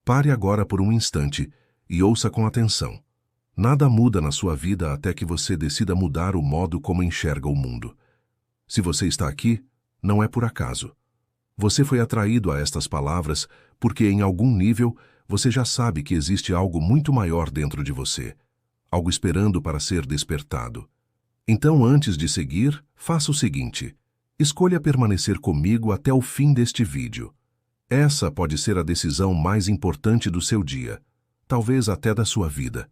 Pare agora por um instante e ouça com atenção. Nada muda na sua vida até que você decida mudar o modo como enxerga o mundo. Se você está aqui, não é por acaso. Você foi atraído a estas palavras porque, em algum nível, você já sabe que existe algo muito maior dentro de você, algo esperando para ser despertado. Então, antes de seguir, faça o seguinte: escolha permanecer comigo até o fim deste vídeo. Essa pode ser a decisão mais importante do seu dia, talvez até da sua vida.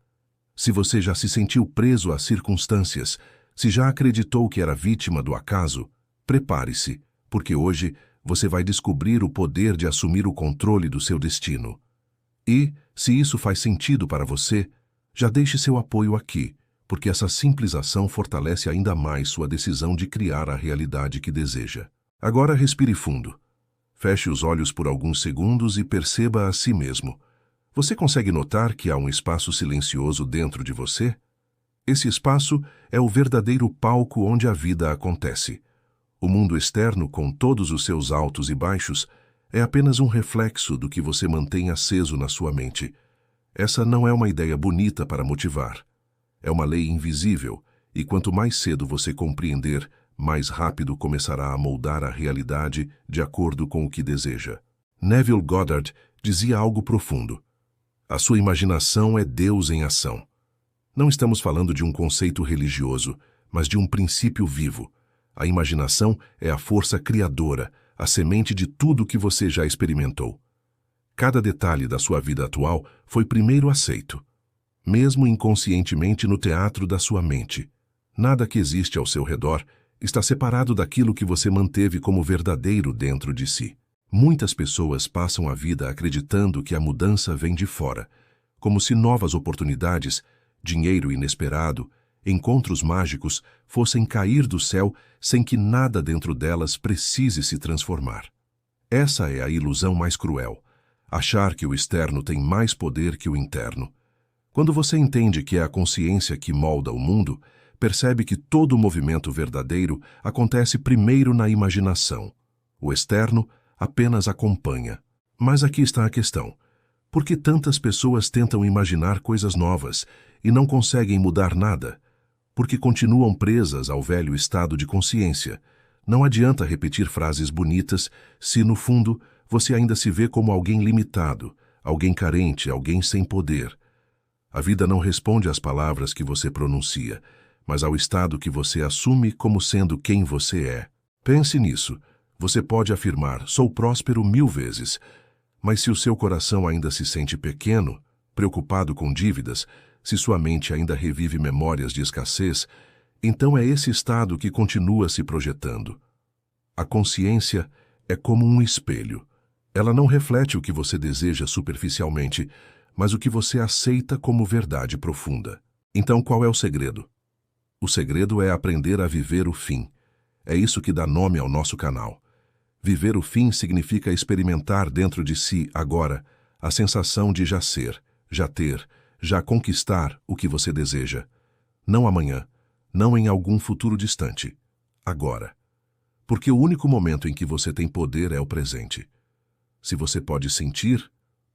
Se você já se sentiu preso às circunstâncias, se já acreditou que era vítima do acaso, prepare-se, porque hoje você vai descobrir o poder de assumir o controle do seu destino. E, se isso faz sentido para você, já deixe seu apoio aqui, porque essa simples ação fortalece ainda mais sua decisão de criar a realidade que deseja. Agora respire fundo. Feche os olhos por alguns segundos e perceba a si mesmo. Você consegue notar que há um espaço silencioso dentro de você? Esse espaço é o verdadeiro palco onde a vida acontece. O mundo externo, com todos os seus altos e baixos, é apenas um reflexo do que você mantém aceso na sua mente. Essa não é uma ideia bonita para motivar. É uma lei invisível, e quanto mais cedo você compreender, mais rápido começará a moldar a realidade de acordo com o que deseja. Neville Goddard dizia algo profundo. A sua imaginação é Deus em ação. Não estamos falando de um conceito religioso, mas de um princípio vivo. A imaginação é a força criadora, a semente de tudo que você já experimentou. Cada detalhe da sua vida atual foi primeiro aceito, mesmo inconscientemente no teatro da sua mente. Nada que existe ao seu redor está separado daquilo que você manteve como verdadeiro dentro de si. Muitas pessoas passam a vida acreditando que a mudança vem de fora, como se novas oportunidades, dinheiro inesperado, encontros mágicos fossem cair do céu sem que nada dentro delas precise se transformar. Essa é a ilusão mais cruel, achar que o externo tem mais poder que o interno. Quando você entende que é a consciência que molda o mundo, percebe que todo movimento verdadeiro acontece primeiro na imaginação. O externo apenas acompanha. Mas aqui está a questão. Por que tantas pessoas tentam imaginar coisas novas e não conseguem mudar nada? Porque continuam presas ao velho estado de consciência. Não adianta repetir frases bonitas se, no fundo, você ainda se vê como alguém limitado, alguém carente, alguém sem poder. A vida não responde às palavras que você pronuncia, mas ao estado que você assume como sendo quem você é. Pense nisso. Você pode afirmar, sou próspero 1000 vezes, mas se o seu coração ainda se sente pequeno, preocupado com dívidas, se sua mente ainda revive memórias de escassez, então é esse estado que continua se projetando. A consciência é como um espelho. Ela não reflete o que você deseja superficialmente, mas o que você aceita como verdade profunda. Então, qual é o segredo? O segredo é aprender a viver o fim. É isso que dá nome ao nosso canal. Viver o fim significa experimentar dentro de si, agora, a sensação de já ser, já ter, já conquistar o que você deseja. Não amanhã, não em algum futuro distante. Agora. Porque o único momento em que você tem poder é o presente. Se você pode sentir,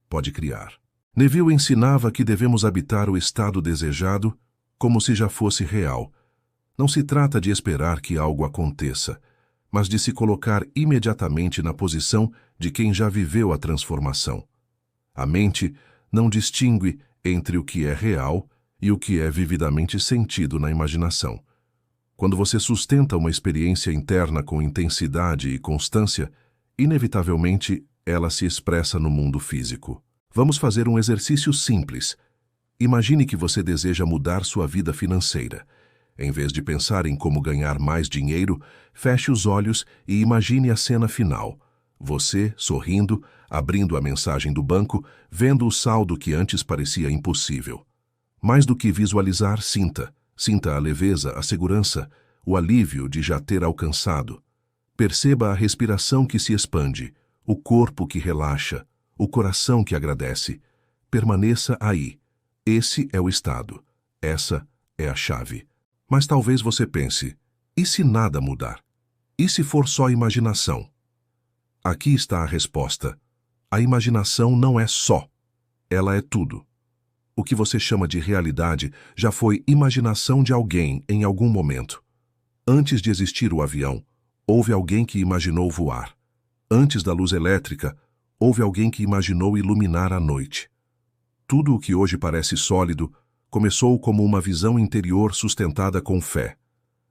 pode criar. Neville ensinava que devemos habitar o estado desejado como se já fosse real. Não se trata de esperar que algo aconteça, mas de se colocar imediatamente na posição de quem já viveu a transformação. A mente não distingue entre o que é real e o que é vividamente sentido na imaginação. Quando você sustenta uma experiência interna com intensidade e constância, inevitavelmente ela se expressa no mundo físico. Vamos fazer um exercício simples. Imagine que você deseja mudar sua vida financeira. Em vez de pensar em como ganhar mais dinheiro, feche os olhos e imagine a cena final. Você, sorrindo, abrindo a mensagem do banco, vendo o saldo que antes parecia impossível. Mais do que visualizar, sinta. Sinta a leveza, a segurança, o alívio de já ter alcançado. Perceba a respiração que se expande, o corpo que relaxa, o coração que agradece. Permaneça aí. Esse é o estado. Essa é a chave. Mas talvez você pense, e se nada mudar? E se for só imaginação? Aqui está a resposta. A imaginação não é só. Ela é tudo. O que você chama de realidade já foi imaginação de alguém em algum momento. Antes de existir o avião, houve alguém que imaginou voar. Antes da luz elétrica, houve alguém que imaginou iluminar a noite. Tudo o que hoje parece sólido começou como uma visão interior sustentada com fé.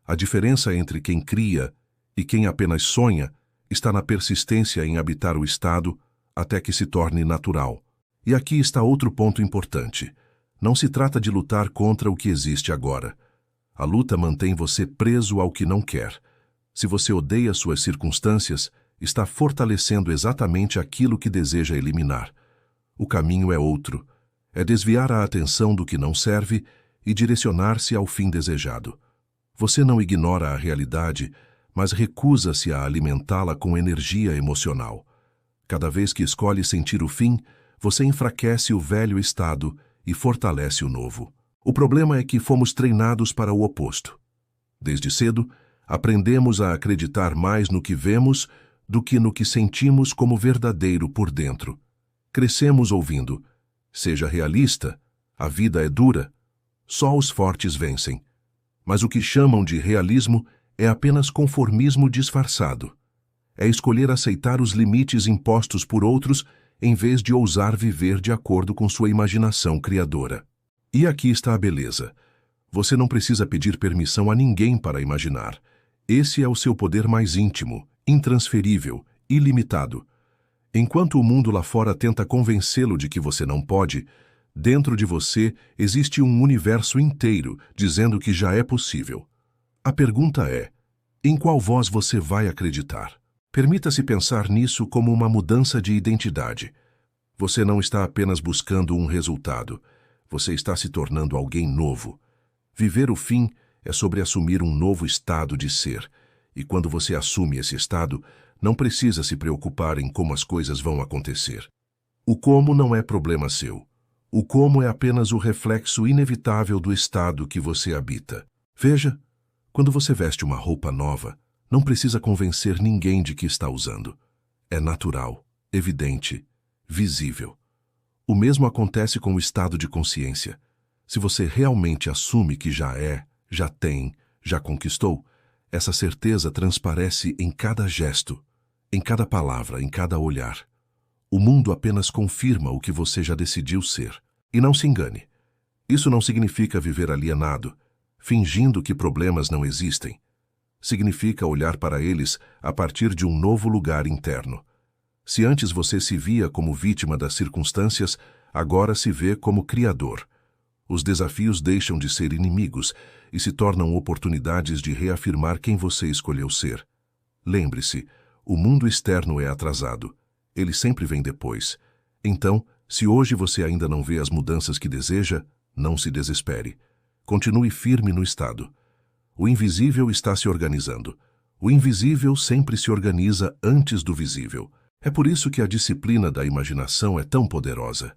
A diferença entre quem cria e quem apenas sonha está na persistência em habitar o estado até que se torne natural. E aqui está outro ponto importante. Não se trata de lutar contra o que existe agora. A luta mantém você preso ao que não quer. Se você odeia suas circunstâncias, está fortalecendo exatamente aquilo que deseja eliminar. O caminho é outro. É desviar a atenção do que não serve e direcionar-se ao fim desejado. Você não ignora a realidade, mas recusa-se a alimentá-la com energia emocional. Cada vez que escolhe sentir o fim, você enfraquece o velho estado e fortalece o novo. O problema é que fomos treinados para o oposto. Desde cedo, aprendemos a acreditar mais no que vemos do que no que sentimos como verdadeiro por dentro. Crescemos ouvindo: seja realista, a vida é dura, só os fortes vencem. Mas o que chamam de realismo é apenas conformismo disfarçado. É escolher aceitar os limites impostos por outros em vez de ousar viver de acordo com sua imaginação criadora. E aqui está a beleza. Você não precisa pedir permissão a ninguém para imaginar. Esse é o seu poder mais íntimo, intransferível, ilimitado. Enquanto o mundo lá fora tenta convencê-lo de que você não pode, dentro de você existe um universo inteiro dizendo que já é possível. A pergunta é: em qual voz você vai acreditar? Permita-se pensar nisso como uma mudança de identidade. Você não está apenas buscando um resultado. Você está se tornando alguém novo. Viver o fim é sobre assumir um novo estado de ser. E quando você assume esse estado, não precisa se preocupar em como as coisas vão acontecer. O como não é problema seu. O como é apenas o reflexo inevitável do estado que você habita. Veja, quando você veste uma roupa nova, não precisa convencer ninguém de que está usando. É natural, evidente, visível. O mesmo acontece com o estado de consciência. Se você realmente assume que já é, já tem, já conquistou, essa certeza transparece em cada gesto, em cada palavra, em cada olhar. O mundo apenas confirma o que você já decidiu ser. E não se engane. Isso não significa viver alienado, fingindo que problemas não existem. Significa olhar para eles a partir de um novo lugar interno. Se antes você se via como vítima das circunstâncias, agora se vê como criador. Os desafios deixam de ser inimigos e se tornam oportunidades de reafirmar quem você escolheu ser. Lembre-se, o mundo externo é atrasado. Ele sempre vem depois. Então, se hoje você ainda não vê as mudanças que deseja, não se desespere. Continue firme no estado. O invisível está se organizando. O invisível sempre se organiza antes do visível. É por isso que a disciplina da imaginação é tão poderosa.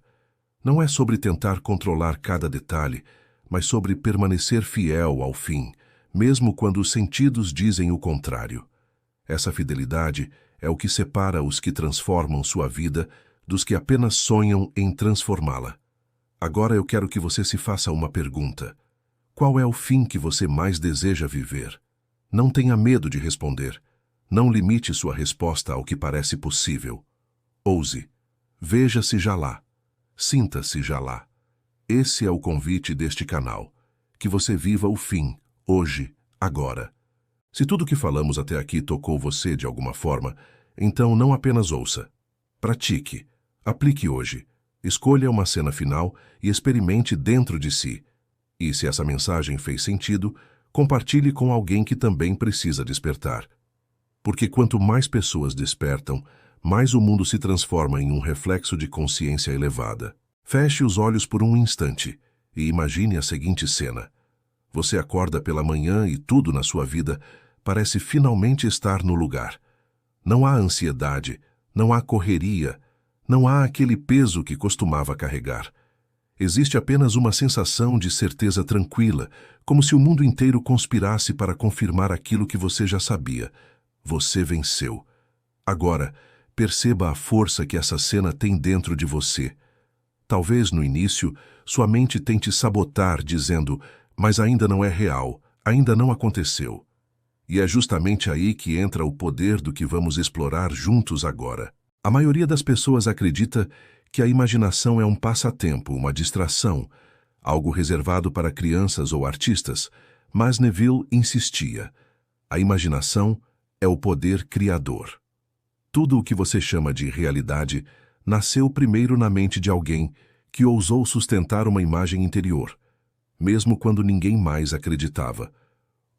Não é sobre tentar controlar cada detalhe, mas sobre permanecer fiel ao fim, mesmo quando os sentidos dizem o contrário. Essa fidelidade é o que separa os que transformam sua vida dos que apenas sonham em transformá-la. Agora eu quero que você se faça uma pergunta. Qual é o fim que você mais deseja viver? Não tenha medo de responder. Não limite sua resposta ao que parece possível. Ouse. Veja-se já lá. Sinta-se já lá. Esse é o convite deste canal. Que você viva o fim, hoje, agora. Se tudo que falamos até aqui tocou você de alguma forma, então não apenas ouça. Pratique. Aplique hoje. Escolha uma cena final e experimente dentro de si. E se essa mensagem fez sentido, compartilhe com alguém que também precisa despertar. Porque quanto mais pessoas despertam, mais o mundo se transforma em um reflexo de consciência elevada. Feche os olhos por um instante e imagine a seguinte cena. Você acorda pela manhã e tudo na sua vida parece finalmente estar no lugar. Não há ansiedade, não há correria, não há aquele peso que costumava carregar. Existe apenas uma sensação de certeza tranquila, como se o mundo inteiro conspirasse para confirmar aquilo que você já sabia. Você venceu. Agora, perceba a força que essa cena tem dentro de você. Talvez, no início, sua mente tente sabotar, dizendo, mas ainda não é real, ainda não aconteceu. E é justamente aí que entra o poder do que vamos explorar juntos agora. A maioria das pessoas acredita que a imaginação é um passatempo, uma distração, algo reservado para crianças ou artistas, mas Neville insistia. A imaginação é o poder criador. Tudo o que você chama de realidade nasceu primeiro na mente de alguém que ousou sustentar uma imagem interior, mesmo quando ninguém mais acreditava.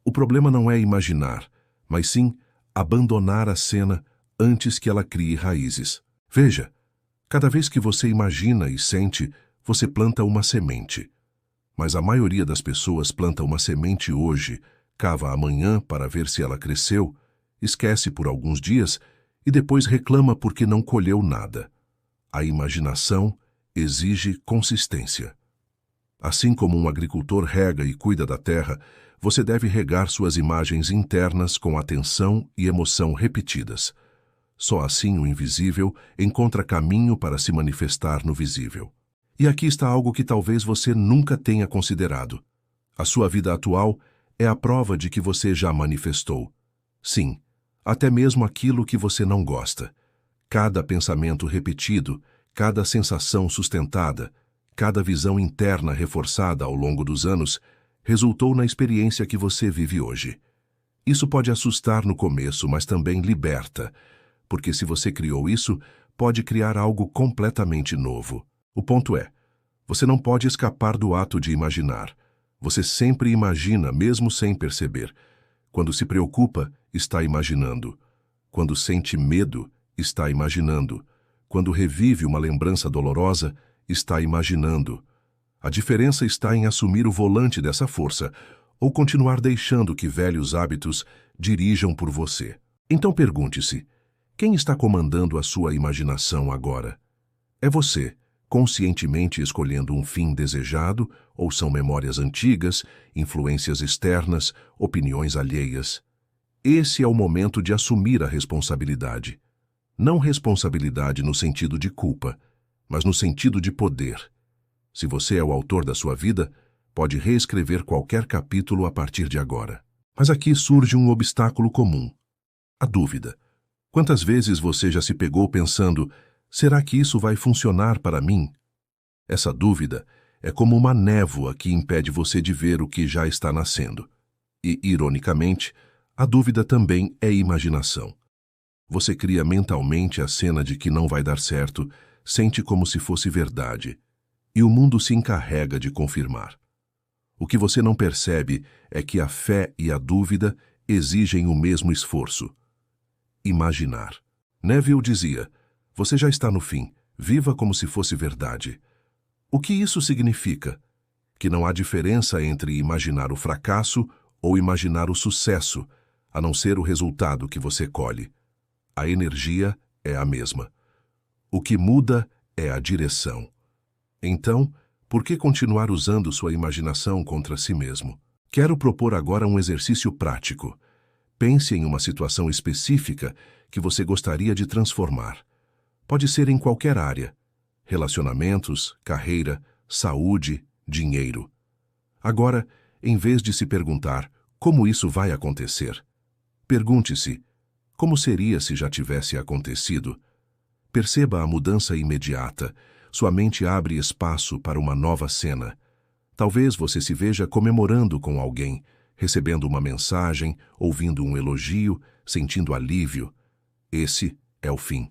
O problema não é imaginar, mas sim abandonar a cena antes que ela crie raízes. Veja, cada vez que você imagina e sente, você planta uma semente. Mas a maioria das pessoas planta uma semente hoje, cava amanhã para ver se ela cresceu, esquece por alguns dias e depois reclama porque não colheu nada. A imaginação exige consistência. Assim como um agricultor rega e cuida da terra, você deve regar suas imagens internas com atenção e emoção repetidas. Só assim o invisível encontra caminho para se manifestar no visível. E aqui está algo que talvez você nunca tenha considerado. A sua vida atual é a prova de que você já manifestou. Sim, até mesmo aquilo que você não gosta. Cada pensamento repetido, cada sensação sustentada, cada visão interna reforçada ao longo dos anos, resultou na experiência que você vive hoje. Isso pode assustar no começo, mas também liberta, porque se você criou isso, pode criar algo completamente novo. O ponto é, você não pode escapar do ato de imaginar. Você sempre imagina, mesmo sem perceber. Quando se preocupa, está imaginando. Quando sente medo, está imaginando. Quando revive uma lembrança dolorosa, está imaginando. A diferença está em assumir o volante dessa força ou continuar deixando que velhos hábitos dirijam por você. Então pergunte-se, quem está comandando a sua imaginação agora? É você, conscientemente escolhendo um fim desejado, ou são memórias antigas, influências externas, opiniões alheias? Esse é o momento de assumir a responsabilidade. Não responsabilidade no sentido de culpa, mas no sentido de poder. Se você é o autor da sua vida, pode reescrever qualquer capítulo a partir de agora. Mas aqui surge um obstáculo comum: a dúvida. Quantas vezes você já se pegou pensando, será que isso vai funcionar para mim? Essa dúvida é como uma névoa que impede você de ver o que já está nascendo. E, ironicamente, a dúvida também é imaginação. Você cria mentalmente a cena de que não vai dar certo, sente como se fosse verdade, e o mundo se encarrega de confirmar. O que você não percebe é que a fé e a dúvida exigem o mesmo esforço. Imaginar. Neville dizia, você já está no fim, viva como se fosse verdade. O que isso significa? Que não há diferença entre imaginar o fracasso ou imaginar o sucesso, a não ser o resultado que você colhe. A energia é a mesma. O que muda é a direção. Então, por que continuar usando sua imaginação contra si mesmo? Quero propor agora um exercício prático. Pense em uma situação específica que você gostaria de transformar. Pode ser em qualquer área: relacionamentos, carreira, saúde, dinheiro. Agora, em vez de se perguntar como isso vai acontecer, pergunte-se, como seria se já tivesse acontecido? Perceba a mudança imediata. Sua mente abre espaço para uma nova cena. Talvez você se veja comemorando com alguém, recebendo uma mensagem, ouvindo um elogio, sentindo alívio. Esse é o fim.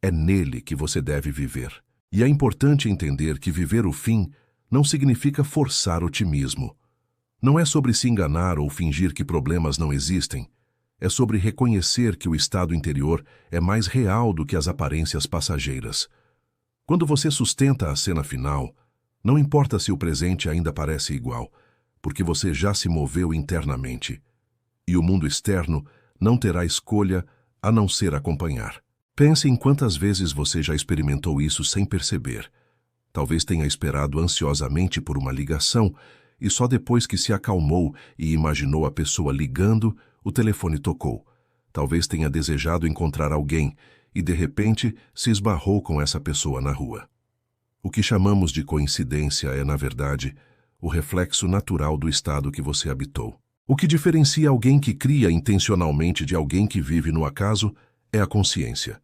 É nele que você deve viver. E é importante entender que viver o fim não significa forçar otimismo. Não é sobre se enganar ou fingir que problemas não existem. É sobre reconhecer que o estado interior é mais real do que as aparências passageiras. Quando você sustenta a cena final, não importa se o presente ainda parece igual, porque você já se moveu internamente. E o mundo externo não terá escolha a não ser acompanhar. Pense em quantas vezes você já experimentou isso sem perceber. Talvez tenha esperado ansiosamente por uma ligação e só depois que se acalmou e imaginou a pessoa ligando, o telefone tocou. Talvez tenha desejado encontrar alguém e, de repente, se esbarrou com essa pessoa na rua. O que chamamos de coincidência é, na verdade, o reflexo natural do estado que você habitou. O que diferencia alguém que cria intencionalmente de alguém que vive no acaso é a consciência.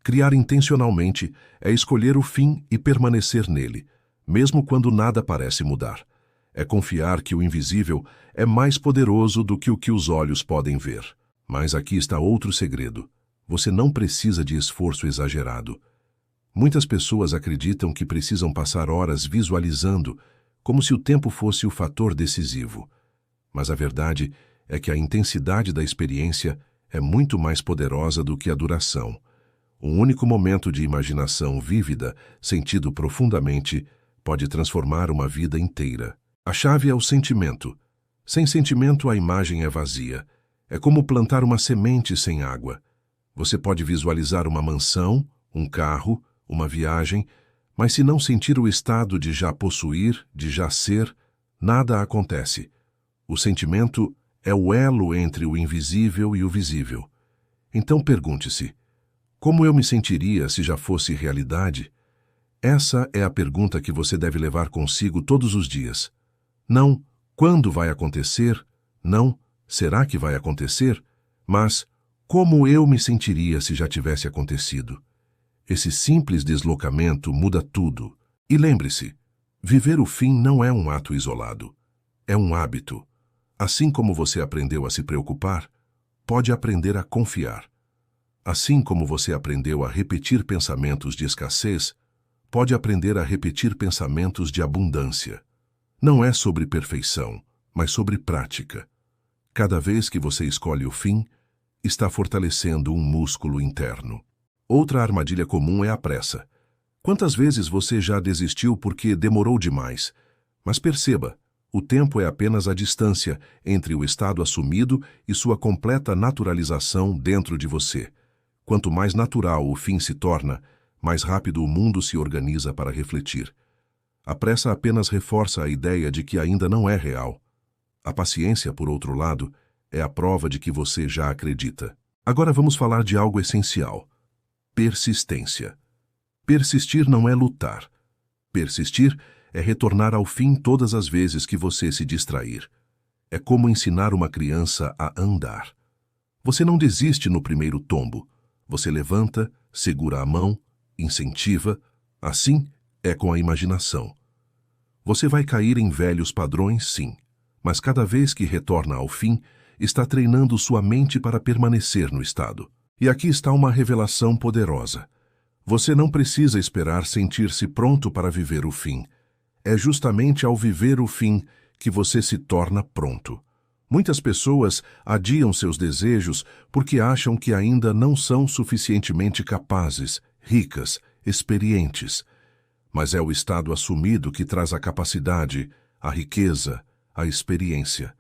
Criar intencionalmente é escolher o fim e permanecer nele, mesmo quando nada parece mudar. É confiar que o invisível é mais poderoso do que o que os olhos podem ver. Mas aqui está outro segredo. Você não precisa de esforço exagerado. Muitas pessoas acreditam que precisam passar horas visualizando, como se o tempo fosse o fator decisivo. Mas a verdade é que a intensidade da experiência é muito mais poderosa do que a duração. Um único momento de imaginação vívida, sentido profundamente, pode transformar uma vida inteira. A chave é o sentimento. Sem sentimento, a imagem é vazia. É como plantar uma semente sem água. Você pode visualizar uma mansão, um carro, uma viagem, mas se não sentir o estado de já possuir, de já ser, nada acontece. O sentimento é o elo entre o invisível e o visível. Então pergunte-se: como eu me sentiria se já fosse realidade? Essa é a pergunta que você deve levar consigo todos os dias. Não, quando vai acontecer? Não, será que vai acontecer? Mas, como eu me sentiria se já tivesse acontecido? Esse simples deslocamento muda tudo. E lembre-se, viver o fim não é um ato isolado. É um hábito. Assim como você aprendeu a se preocupar, pode aprender a confiar. Assim como você aprendeu a repetir pensamentos de escassez, pode aprender a repetir pensamentos de abundância. Não é sobre perfeição, mas sobre prática. Cada vez que você escolhe o fim, está fortalecendo um músculo interno. Outra armadilha comum é a pressa. Quantas vezes você já desistiu porque demorou demais? Mas perceba, o tempo é apenas a distância entre o estado assumido e sua completa naturalização dentro de você. Quanto mais natural o fim se torna, mais rápido o mundo se organiza para refletir. A pressa apenas reforça a ideia de que ainda não é real. A paciência, por outro lado, é a prova de que você já acredita. Agora vamos falar de algo essencial: persistência. Persistir não é lutar. Persistir é retornar ao fim todas as vezes que você se distrair. É como ensinar uma criança a andar. Você não desiste no primeiro tombo. Você levanta, segura a mão, incentiva. Assim é com a imaginação. Você vai cair em velhos padrões, sim, mas cada vez que retorna ao fim, está treinando sua mente para permanecer no estado. E aqui está uma revelação poderosa. Você não precisa esperar sentir-se pronto para viver o fim. É justamente ao viver o fim que você se torna pronto. Muitas pessoas adiam seus desejos porque acham que ainda não são suficientemente capazes, ricas, experientes. Mas é o estado assumido que traz a capacidade, a riqueza, a experiência.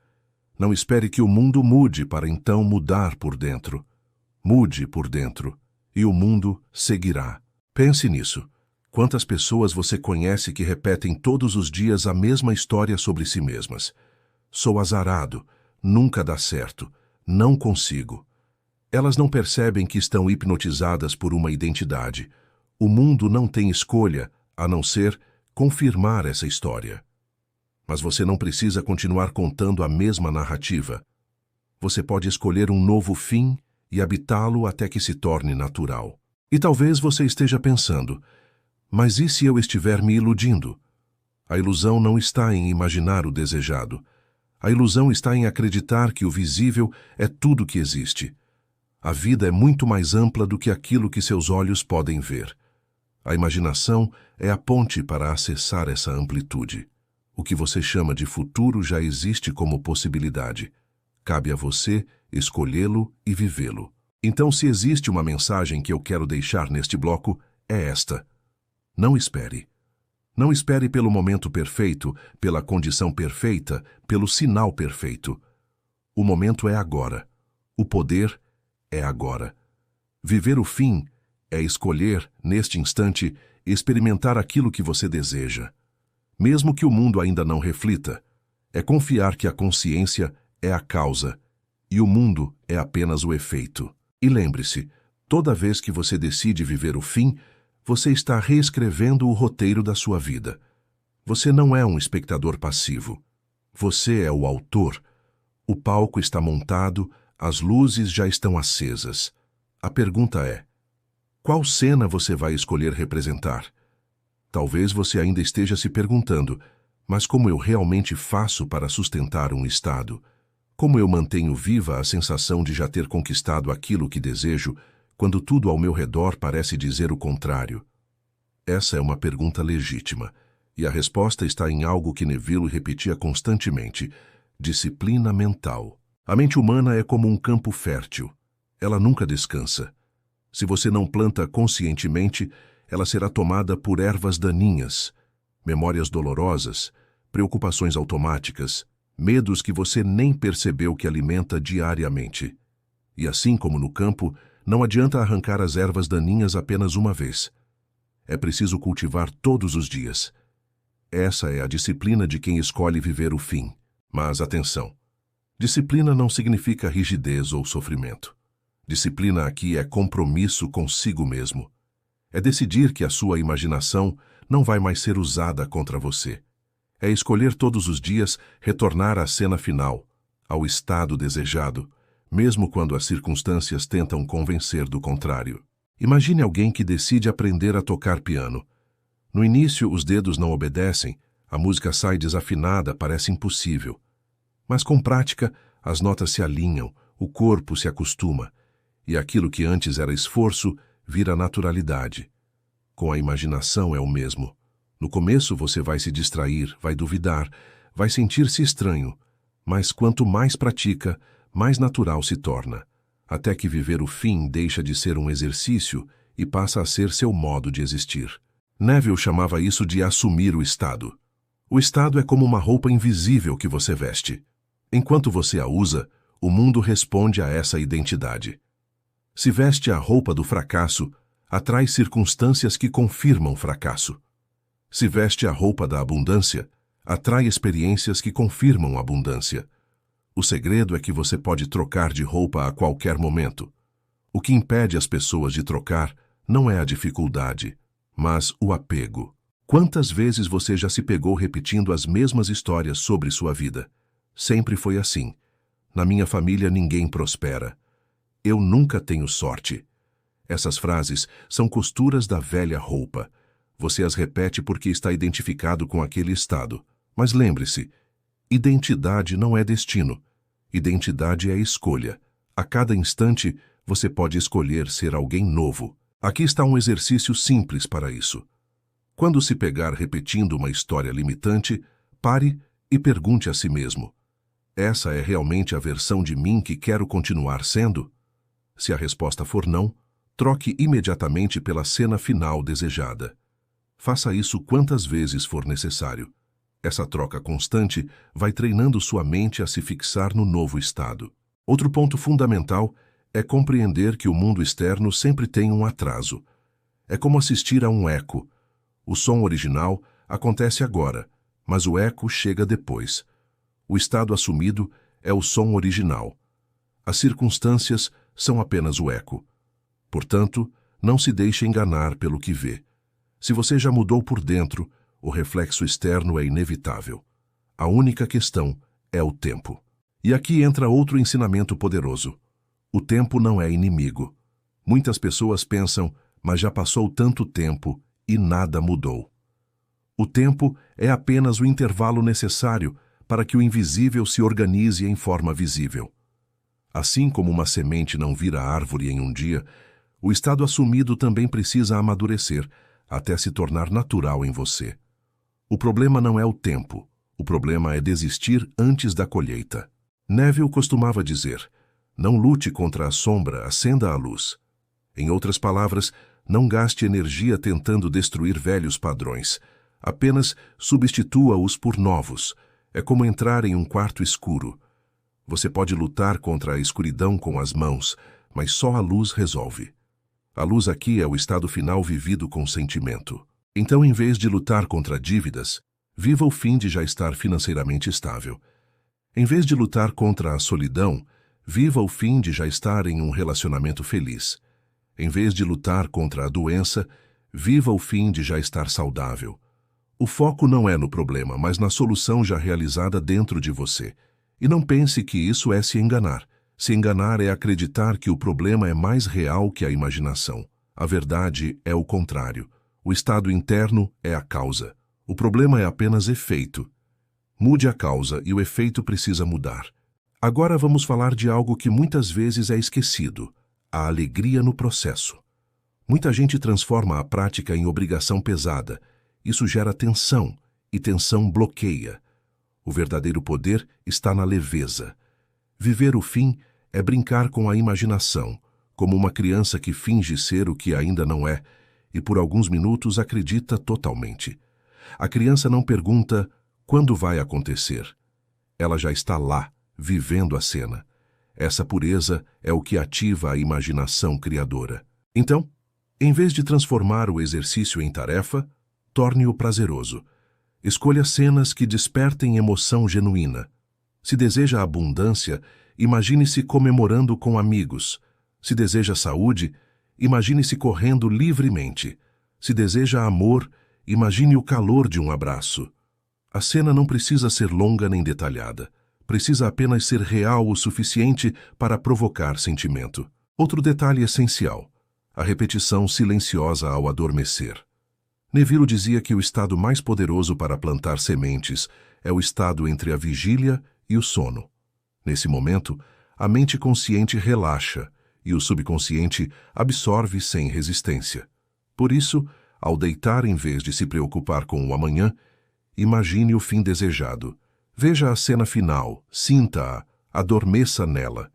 Não espere que o mundo mude para então mudar por dentro. Mude por dentro, e o mundo seguirá. Pense nisso. Quantas pessoas você conhece que repetem todos os dias a mesma história sobre si mesmas? Sou azarado, nunca dá certo, não consigo. Elas não percebem que estão hipnotizadas por uma identidade. O mundo não tem escolha, a não ser confirmar essa história. Mas você não precisa continuar contando a mesma narrativa. Você pode escolher um novo fim e habitá-lo até que se torne natural. E talvez você esteja pensando: mas e se eu estiver me iludindo? A ilusão não está em imaginar o desejado. A ilusão está em acreditar que o visível é tudo que existe. A vida é muito mais ampla do que aquilo que seus olhos podem ver. A imaginação é a ponte para acessar essa amplitude. O que você chama de futuro já existe como possibilidade. Cabe a você escolhê-lo e vivê-lo. Então, se existe uma mensagem que eu quero deixar neste bloco, é esta: não espere. Não espere pelo momento perfeito, pela condição perfeita, pelo sinal perfeito. O momento é agora. O poder é agora. Viver o fim é escolher, neste instante, experimentar aquilo que você deseja. Mesmo que o mundo ainda não reflita, é confiar que a consciência é a causa e o mundo é apenas o efeito. E lembre-se, toda vez que você decide viver o fim, você está reescrevendo o roteiro da sua vida. Você não é um espectador passivo. Você é o autor. O palco está montado, as luzes já estão acesas. A pergunta é: qual cena você vai escolher representar? Talvez você ainda esteja se perguntando: mas como eu realmente faço para sustentar um estado? Como eu mantenho viva a sensação de já ter conquistado aquilo que desejo, quando tudo ao meu redor parece dizer o contrário? Essa é uma pergunta legítima, e a resposta está em algo que Neville repetia constantemente: disciplina mental. A mente humana é como um campo fértil. Ela nunca descansa. Se você não planta conscientemente, ela será tomada por ervas daninhas, memórias dolorosas, preocupações automáticas, medos que você nem percebeu que alimenta diariamente. E assim como no campo, não adianta arrancar as ervas daninhas apenas uma vez. É preciso cultivar todos os dias. Essa é a disciplina de quem escolhe viver o fim. Mas atenção, disciplina não significa rigidez ou sofrimento. Disciplina aqui é compromisso consigo mesmo. É decidir que a sua imaginação não vai mais ser usada contra você. É escolher todos os dias retornar à cena final, ao estado desejado, mesmo quando as circunstâncias tentam convencer do contrário. Imagine alguém que decide aprender a tocar piano. No início, os dedos não obedecem, a música sai desafinada, parece impossível. Mas com prática, as notas se alinham, o corpo se acostuma, e aquilo que antes era esforço vira naturalidade. Com a imaginação é o mesmo. No começo você vai se distrair, vai duvidar, vai sentir-se estranho, mas quanto mais pratica, mais natural se torna, até que viver o fim deixa de ser um exercício e passa a ser seu modo de existir. Neville chamava isso de assumir o estado. O estado é como uma roupa invisível que você veste. Enquanto você a usa, o mundo responde a essa identidade. Se veste a roupa do fracasso, atrai circunstâncias que confirmam fracasso. Se veste a roupa da abundância, atrai experiências que confirmam abundância. O segredo é que você pode trocar de roupa a qualquer momento. O que impede as pessoas de trocar não é a dificuldade, mas o apego. Quantas vezes você já se pegou repetindo as mesmas histórias sobre sua vida? Sempre foi assim. Na minha família ninguém prospera. Eu nunca tenho sorte. Essas frases são costuras da velha roupa. Você as repete porque está identificado com aquele estado. Mas lembre-se, identidade não é destino. Identidade é escolha. A cada instante, você pode escolher ser alguém novo. Aqui está um exercício simples para isso. Quando se pegar repetindo uma história limitante, pare e pergunte a si mesmo: essa é realmente a versão de mim que quero continuar sendo? Se a resposta for não, troque imediatamente pela cena final desejada. Faça isso quantas vezes for necessário. Essa troca constante vai treinando sua mente a se fixar no novo estado. Outro ponto fundamental é compreender que o mundo externo sempre tem um atraso. É como assistir a um eco. O som original acontece agora, mas o eco chega depois. O estado assumido é o som original. As circunstâncias são apenas o eco. Portanto, não se deixe enganar pelo que vê. Se você já mudou por dentro, o reflexo externo é inevitável. A única questão é o tempo. E aqui entra outro ensinamento poderoso. O tempo não é inimigo. Muitas pessoas pensam, mas já passou tanto tempo e nada mudou. O tempo é apenas o intervalo necessário para que o invisível se organize em forma visível. Assim como uma semente não vira árvore em um dia, o estado assumido também precisa amadurecer, até se tornar natural em você. O problema não é o tempo, o problema é desistir antes da colheita. Neville costumava dizer: não lute contra a sombra, acenda a luz. Em outras palavras, não gaste energia tentando destruir velhos padrões. Apenas substitua-os por novos. É como entrar em um quarto escuro. Você pode lutar contra a escuridão com as mãos, mas só a luz resolve. A luz aqui é o estado final vivido com sentimento. Então, em vez de lutar contra dívidas, viva o fim de já estar financeiramente estável. Em vez de lutar contra a solidão, viva o fim de já estar em um relacionamento feliz. Em vez de lutar contra a doença, Viva o fim de já estar saudável. O foco não é no problema, mas na solução já realizada dentro de você. E não pense que isso é se enganar. Se enganar é acreditar que o problema é mais real que a imaginação. A verdade é o contrário. O estado interno é a causa. O problema é apenas efeito. Mude a causa e o efeito precisa mudar. Agora vamos falar de algo que muitas vezes é esquecido: a alegria no processo. Muita gente transforma a prática em obrigação pesada. Isso gera tensão, e tensão bloqueia. O verdadeiro poder está na leveza. Viver o fim é brincar com a imaginação, como uma criança que finge ser o que ainda não é, e por alguns minutos acredita totalmente. A criança não pergunta quando vai acontecer. Ela já está lá, vivendo a cena. Essa pureza é o que ativa a imaginação criadora. Então, em vez de transformar o exercício em tarefa, torne-o prazeroso. Escolha cenas que despertem emoção genuína. Se deseja abundância, imagine-se comemorando com amigos. Se deseja saúde, imagine-se correndo livremente. Se deseja amor, imagine o calor de um abraço. A cena não precisa ser longa nem detalhada. Precisa apenas ser real o suficiente para provocar sentimento. Outro detalhe essencial: a repetição silenciosa ao adormecer. Neville dizia que o estado mais poderoso para plantar sementes é o estado entre a vigília e o sono. Nesse momento, a mente consciente relaxa e o subconsciente absorve sem resistência. Por isso, ao deitar em vez de se preocupar com o amanhã, imagine o fim desejado. Veja a cena final, sinta-a, adormeça nela.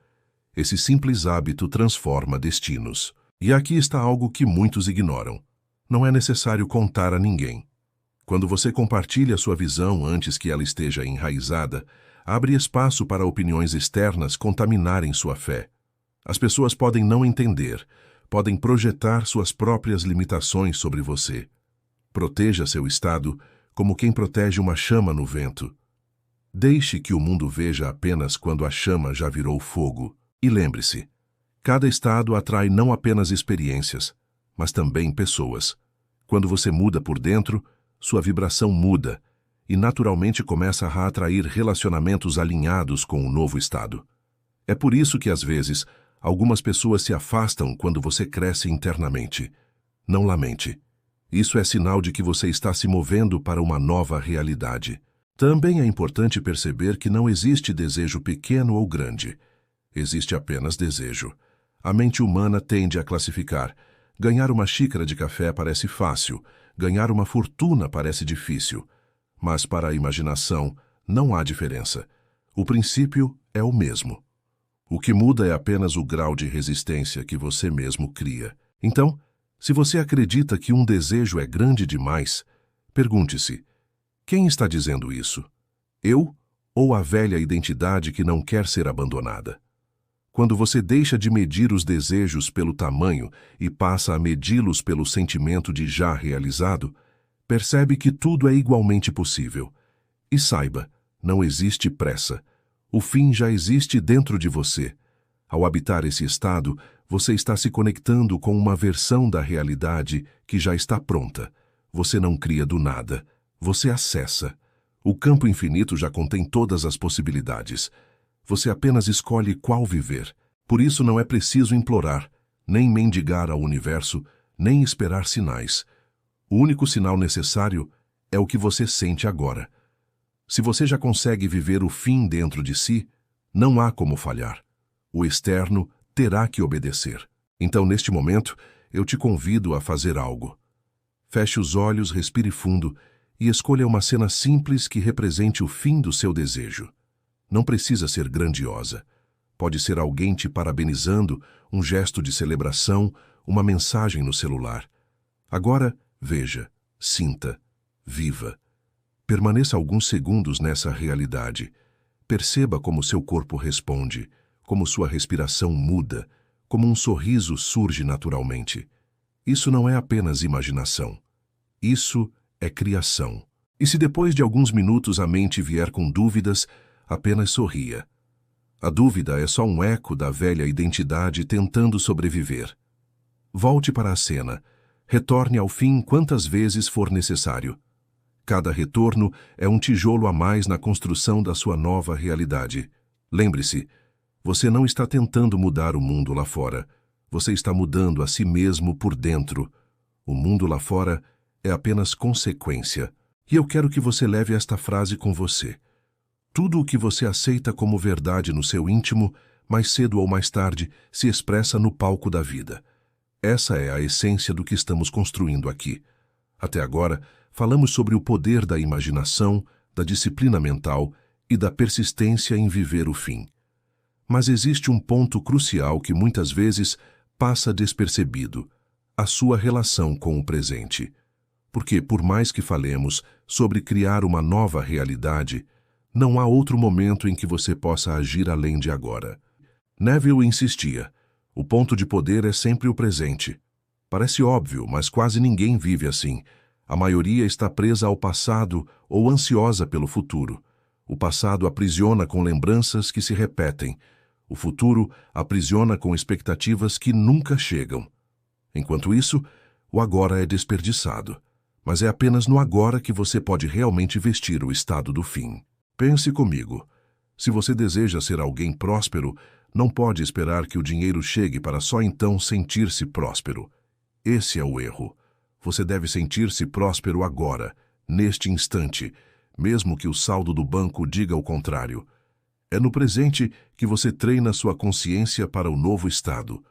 Esse simples hábito transforma destinos. E aqui está algo que muitos ignoram. Não é necessário contar a ninguém. Quando você compartilha sua visão antes que ela esteja enraizada, abre espaço para opiniões externas contaminarem sua fé. As pessoas podem não entender, podem projetar suas próprias limitações sobre você. Proteja seu estado como quem protege uma chama no vento. Deixe que o mundo veja apenas quando a chama já virou fogo. E lembre-se, cada estado atrai não apenas experiências, mas também pessoas. Quando você muda por dentro, sua vibração muda e naturalmente começa a atrair relacionamentos alinhados com o novo estado. É por isso que, às vezes, algumas pessoas se afastam quando você cresce internamente. Não lamente. Isso é sinal de que você está se movendo para uma nova realidade. Também é importante perceber que não existe desejo pequeno ou grande. Existe apenas desejo. A mente humana tende a classificar. Ganhar uma xícara de café parece fácil, ganhar uma fortuna parece difícil. Mas para a imaginação, não há diferença. O princípio é o mesmo. O que muda é apenas o grau de resistência que você mesmo cria. Então, se você acredita que um desejo é grande demais, pergunte-se: quem está dizendo isso? Eu ou a velha identidade que não quer ser abandonada? Quando você deixa de medir os desejos pelo tamanho e passa a medi-los pelo sentimento de já realizado, percebe que tudo é igualmente possível. E saiba, não existe pressa. O fim já existe dentro de você. Ao habitar esse estado, você está se conectando com uma versão da realidade que já está pronta. Você não cria do nada. Você acessa. O campo infinito já contém todas as possibilidades. Você apenas escolhe qual viver. Por isso não é preciso implorar, nem mendigar ao universo, nem esperar sinais. O único sinal necessário é o que você sente agora. Se você já consegue viver o fim dentro de si, não há como falhar. O externo terá que obedecer. Então, neste momento, eu te convido a fazer algo. Feche os olhos, respire fundo e escolha uma cena simples que represente o fim do seu desejo. Não precisa ser grandiosa. Pode ser alguém te parabenizando, um gesto de celebração, uma mensagem no celular. Agora, veja, sinta, viva. Permaneça alguns segundos nessa realidade. Perceba como seu corpo responde, como sua respiração muda, como um sorriso surge naturalmente. Isso não é apenas imaginação. Isso é criação. E se depois de alguns minutos a mente vier com dúvidas, apenas sorria. A dúvida é só um eco da velha identidade tentando sobreviver. Volte para a cena. Retorne ao fim quantas vezes for necessário. Cada retorno é um tijolo a mais na construção da sua nova realidade. Lembre-se, você não está tentando mudar o mundo lá fora. Você está mudando a si mesmo por dentro. O mundo lá fora é apenas consequência. E eu quero que você leve esta frase com você. Tudo o que você aceita como verdade no seu íntimo, mais cedo ou mais tarde, se expressa no palco da vida. Essa é a essência do que estamos construindo aqui. Até agora, falamos sobre o poder da imaginação, da disciplina mental e da persistência em viver o fim. Mas existe um ponto crucial que muitas vezes passa despercebido: a sua relação com o presente. Porque, por mais que falemos sobre criar uma nova realidade, não há outro momento em que você possa agir além de agora. Neville insistia: o ponto de poder é sempre o presente. Parece óbvio, mas quase ninguém vive assim. A maioria está presa ao passado ou ansiosa pelo futuro. O passado aprisiona com lembranças que se repetem. O futuro aprisiona com expectativas que nunca chegam. Enquanto isso, o agora é desperdiçado. Mas é apenas no agora que você pode realmente vestir o estado do fim. Pense comigo. Se você deseja ser alguém próspero, não pode esperar que o dinheiro chegue para só então sentir-se próspero. Esse é o erro. Você deve sentir-se próspero agora, neste instante, mesmo que o saldo do banco diga o contrário. É no presente que você treina sua consciência para o novo estado.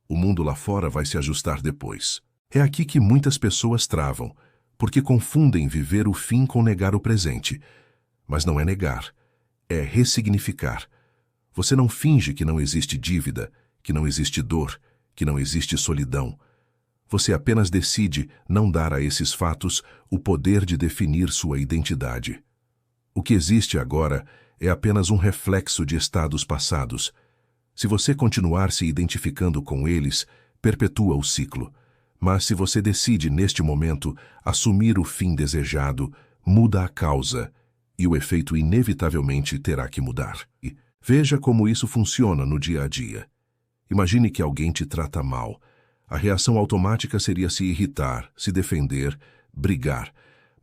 O mundo lá fora vai se ajustar depois. É aqui que muitas pessoas travam, porque confundem viver o fim com negar o presente. Mas não é negar, é ressignificar. Você não finge que não existe dívida, que não existe dor, que não existe solidão. Você apenas decide não dar a esses fatos o poder de definir sua identidade. O que existe agora é apenas um reflexo de estados passados. Se você continuar se identificando com eles, perpetua o ciclo. Mas se você decide, neste momento, assumir o fim desejado, muda a causa, e o efeito inevitavelmente terá que mudar. Veja como isso funciona no dia a dia. Imagine que alguém te trata mal. A reação automática seria se irritar, se defender, brigar.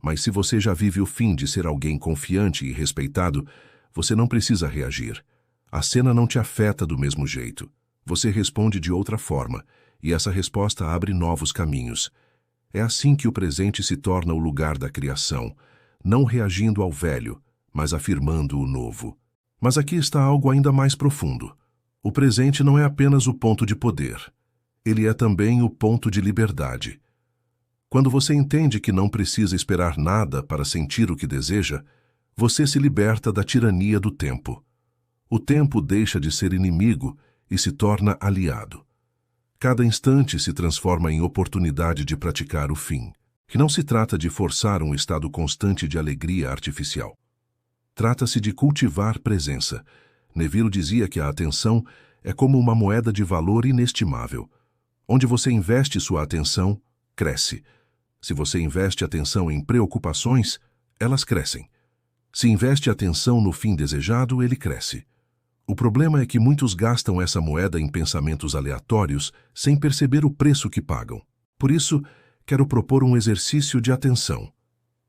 Mas se você já vive o fim de ser alguém confiante e respeitado, você não precisa reagir. A cena não te afeta do mesmo jeito. Você responde de outra forma, e essa resposta abre novos caminhos. É assim que o presente se torna o lugar da criação, não reagindo ao velho, mas afirmando o novo. Mas aqui está algo ainda mais profundo. O presente não é apenas o ponto de poder. Ele é também o ponto de liberdade. Quando você entende que não precisa esperar nada para sentir o que deseja, você se liberta da tirania do tempo. O tempo deixa de ser inimigo e se torna aliado. Cada instante se transforma em oportunidade de praticar o fim, que não se trata de forçar um estado constante de alegria artificial. Trata-se de cultivar presença. Neville dizia que a atenção é como uma moeda de valor inestimável. Onde você investe sua atenção, cresce. Se você investe atenção em preocupações, elas crescem. Se investe atenção no fim desejado, ele cresce. O problema é que muitos gastam essa moeda em pensamentos aleatórios sem perceber o preço que pagam. Por isso, quero propor um exercício de atenção.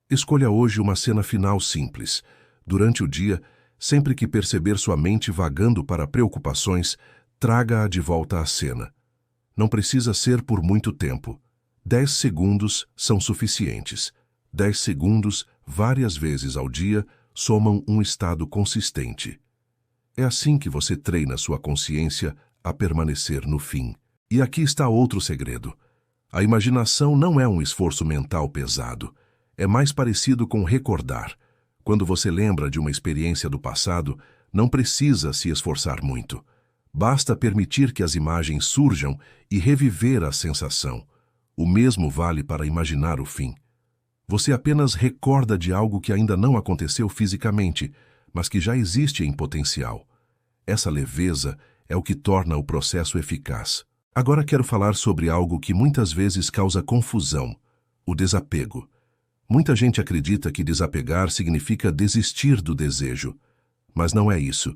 Escolha hoje uma cena final simples. Durante o dia, sempre que perceber sua mente vagando para preocupações, traga-a de volta à cena. Não precisa ser por muito tempo. 10 segundos são suficientes. 10 segundos, várias vezes ao dia, somam um estado consistente. É assim que você treina sua consciência a permanecer no fim. E aqui está outro segredo. A imaginação não é um esforço mental pesado. É mais parecido com recordar. Quando você lembra de uma experiência do passado, não precisa se esforçar muito. Basta permitir que as imagens surjam e reviver a sensação. O mesmo vale para imaginar o fim. Você apenas recorda de algo que ainda não aconteceu fisicamente, mas que já existe em potencial. Essa leveza é o que torna o processo eficaz. Agora quero falar sobre algo que muitas vezes causa confusão: o desapego. Muita gente acredita que desapegar significa desistir do desejo. Mas não é isso.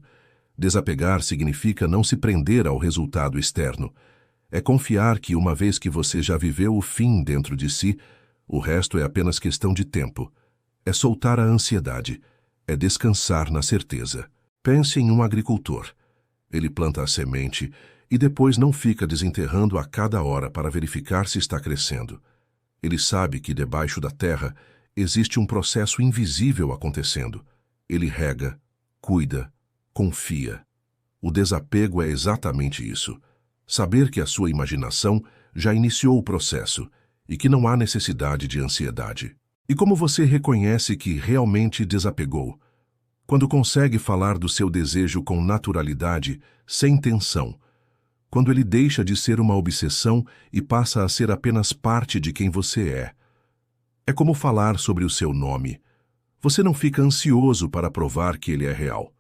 Desapegar significa não se prender ao resultado externo. É confiar que, uma vez que você já viveu o fim dentro de si, o resto é apenas questão de tempo. É soltar a ansiedade. É descansar na certeza. Pense em um agricultor. Ele planta a semente e depois não fica desenterrando a cada hora para verificar se está crescendo. Ele sabe que debaixo da terra existe um processo invisível acontecendo. Ele rega, cuida, confia. O desapego é exatamente isso. Saber que a sua imaginação já iniciou o processo e que não há necessidade de ansiedade. E como você reconhece que realmente desapegou? Quando consegue falar do seu desejo com naturalidade, sem tensão. Quando ele deixa de ser uma obsessão e passa a ser apenas parte de quem você é. É como falar sobre o seu nome. Você não fica ansioso para provar que ele é real.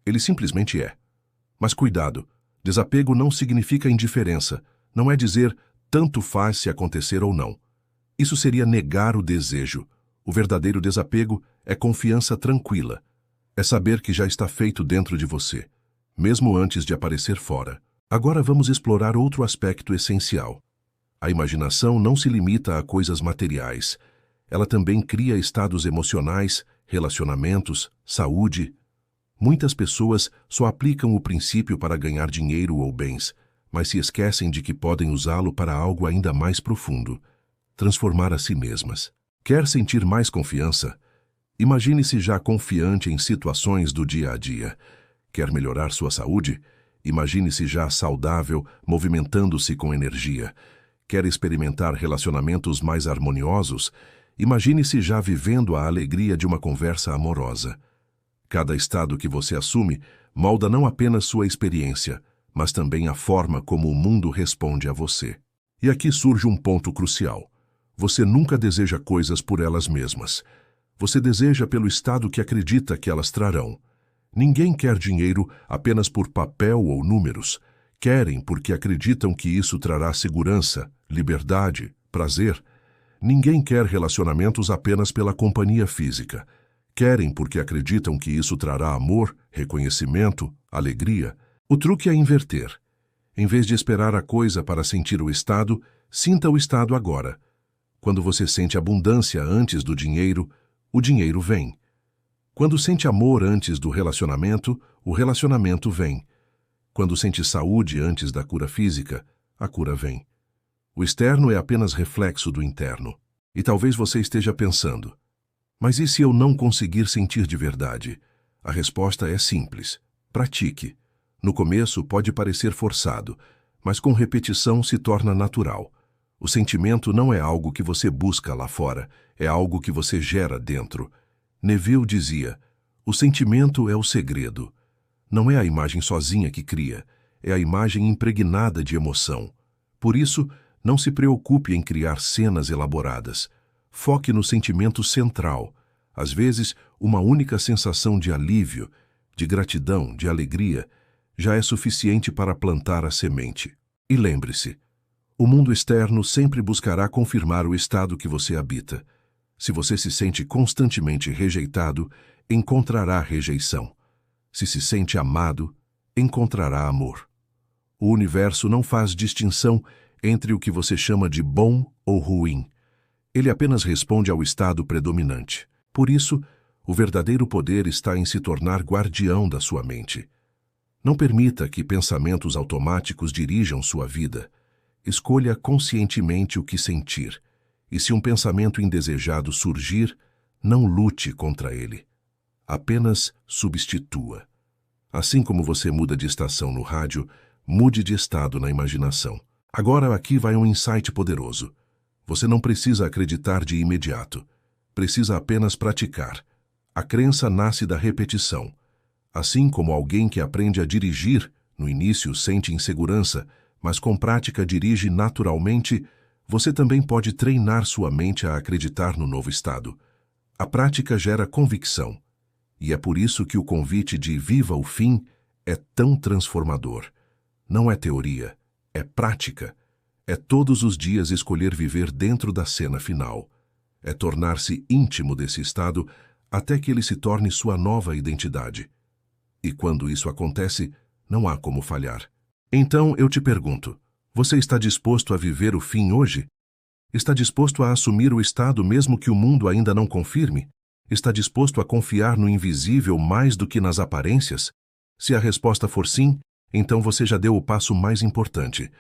Ele simplesmente é. Mas cuidado, desapego não significa indiferença. Não é dizer tanto faz se acontecer ou não. Isso seria negar o desejo. O verdadeiro desapego é confiança tranquila. É saber que já está feito dentro de você, mesmo antes de aparecer fora. Agora vamos explorar outro aspecto essencial. A imaginação não se limita a coisas materiais. Ela também cria estados emocionais, relacionamentos, saúde. Muitas pessoas só aplicam o princípio para ganhar dinheiro ou bens, mas se esquecem de que podem usá-lo para algo ainda mais profundo: transformar a si mesmas. Quer sentir mais confiança? Imagine-se já confiante em situações do dia a dia. Quer melhorar sua saúde? Imagine-se já saudável, movimentando-se com energia. Quer experimentar relacionamentos mais harmoniosos? Imagine-se já vivendo a alegria de uma conversa amorosa. Cada estado que você assume molda não apenas sua experiência, mas também a forma como o mundo responde a você. E aqui surge um ponto crucial. Você nunca deseja coisas por elas mesmas. Você deseja pelo estado que acredita que elas trarão. Ninguém quer dinheiro apenas por papel ou números. Querem porque acreditam que isso trará segurança, liberdade, prazer. Ninguém quer relacionamentos apenas pela companhia física. Querem porque acreditam que isso trará amor, reconhecimento, alegria. O truque é inverter. Em vez de esperar a coisa para sentir o estado, sinta o estado agora. Quando você sente abundância antes do dinheiro, o dinheiro vem. Quando sente amor antes do relacionamento, o relacionamento vem. Quando sente saúde antes da cura física, a cura vem. O externo é apenas reflexo do interno. E talvez você esteja pensando: mas e se eu não conseguir sentir de verdade? A resposta é simples: pratique. No começo pode parecer forçado, mas com repetição se torna natural. O sentimento não é algo que você busca lá fora, é algo que você gera dentro. Neville dizia: o sentimento é o segredo. Não é a imagem sozinha que cria, é a imagem impregnada de emoção. Por isso, não se preocupe em criar cenas elaboradas. Foque no sentimento central. Às vezes, uma única sensação de alívio, de gratidão, de alegria, já é suficiente para plantar a semente. E lembre-se, o mundo externo sempre buscará confirmar o estado que você habita. Se você se sente constantemente rejeitado, encontrará rejeição. Se se sente amado, encontrará amor. O universo não faz distinção entre o que você chama de bom ou ruim. Ele apenas responde ao estado predominante. Por isso, o verdadeiro poder está em se tornar guardião da sua mente. Não permita que pensamentos automáticos dirijam sua vida. Escolha conscientemente o que sentir. E se um pensamento indesejado surgir, não lute contra ele. Apenas substitua. Assim como você muda de estação no rádio, mude de estado na imaginação. Agora aqui vai um insight poderoso. Você não precisa acreditar de imediato. Precisa apenas praticar. A crença nasce da repetição. Assim como alguém que aprende a dirigir, no início sente insegurança, mas com prática dirige naturalmente, você também pode treinar sua mente a acreditar no novo estado. A prática gera convicção. E é por isso que o convite de Viva o Fim é tão transformador. Não é teoria, é prática. É todos os dias escolher viver dentro da cena final. É tornar-se íntimo desse estado até que ele se torne sua nova identidade. E quando isso acontece, não há como falhar. Então eu te pergunto, Você está disposto a viver o fim hoje? Está disposto a assumir o estado mesmo que o mundo ainda não confirme? Está disposto a confiar no invisível mais do que nas aparências? Se a resposta for sim, então você já deu o passo mais importante.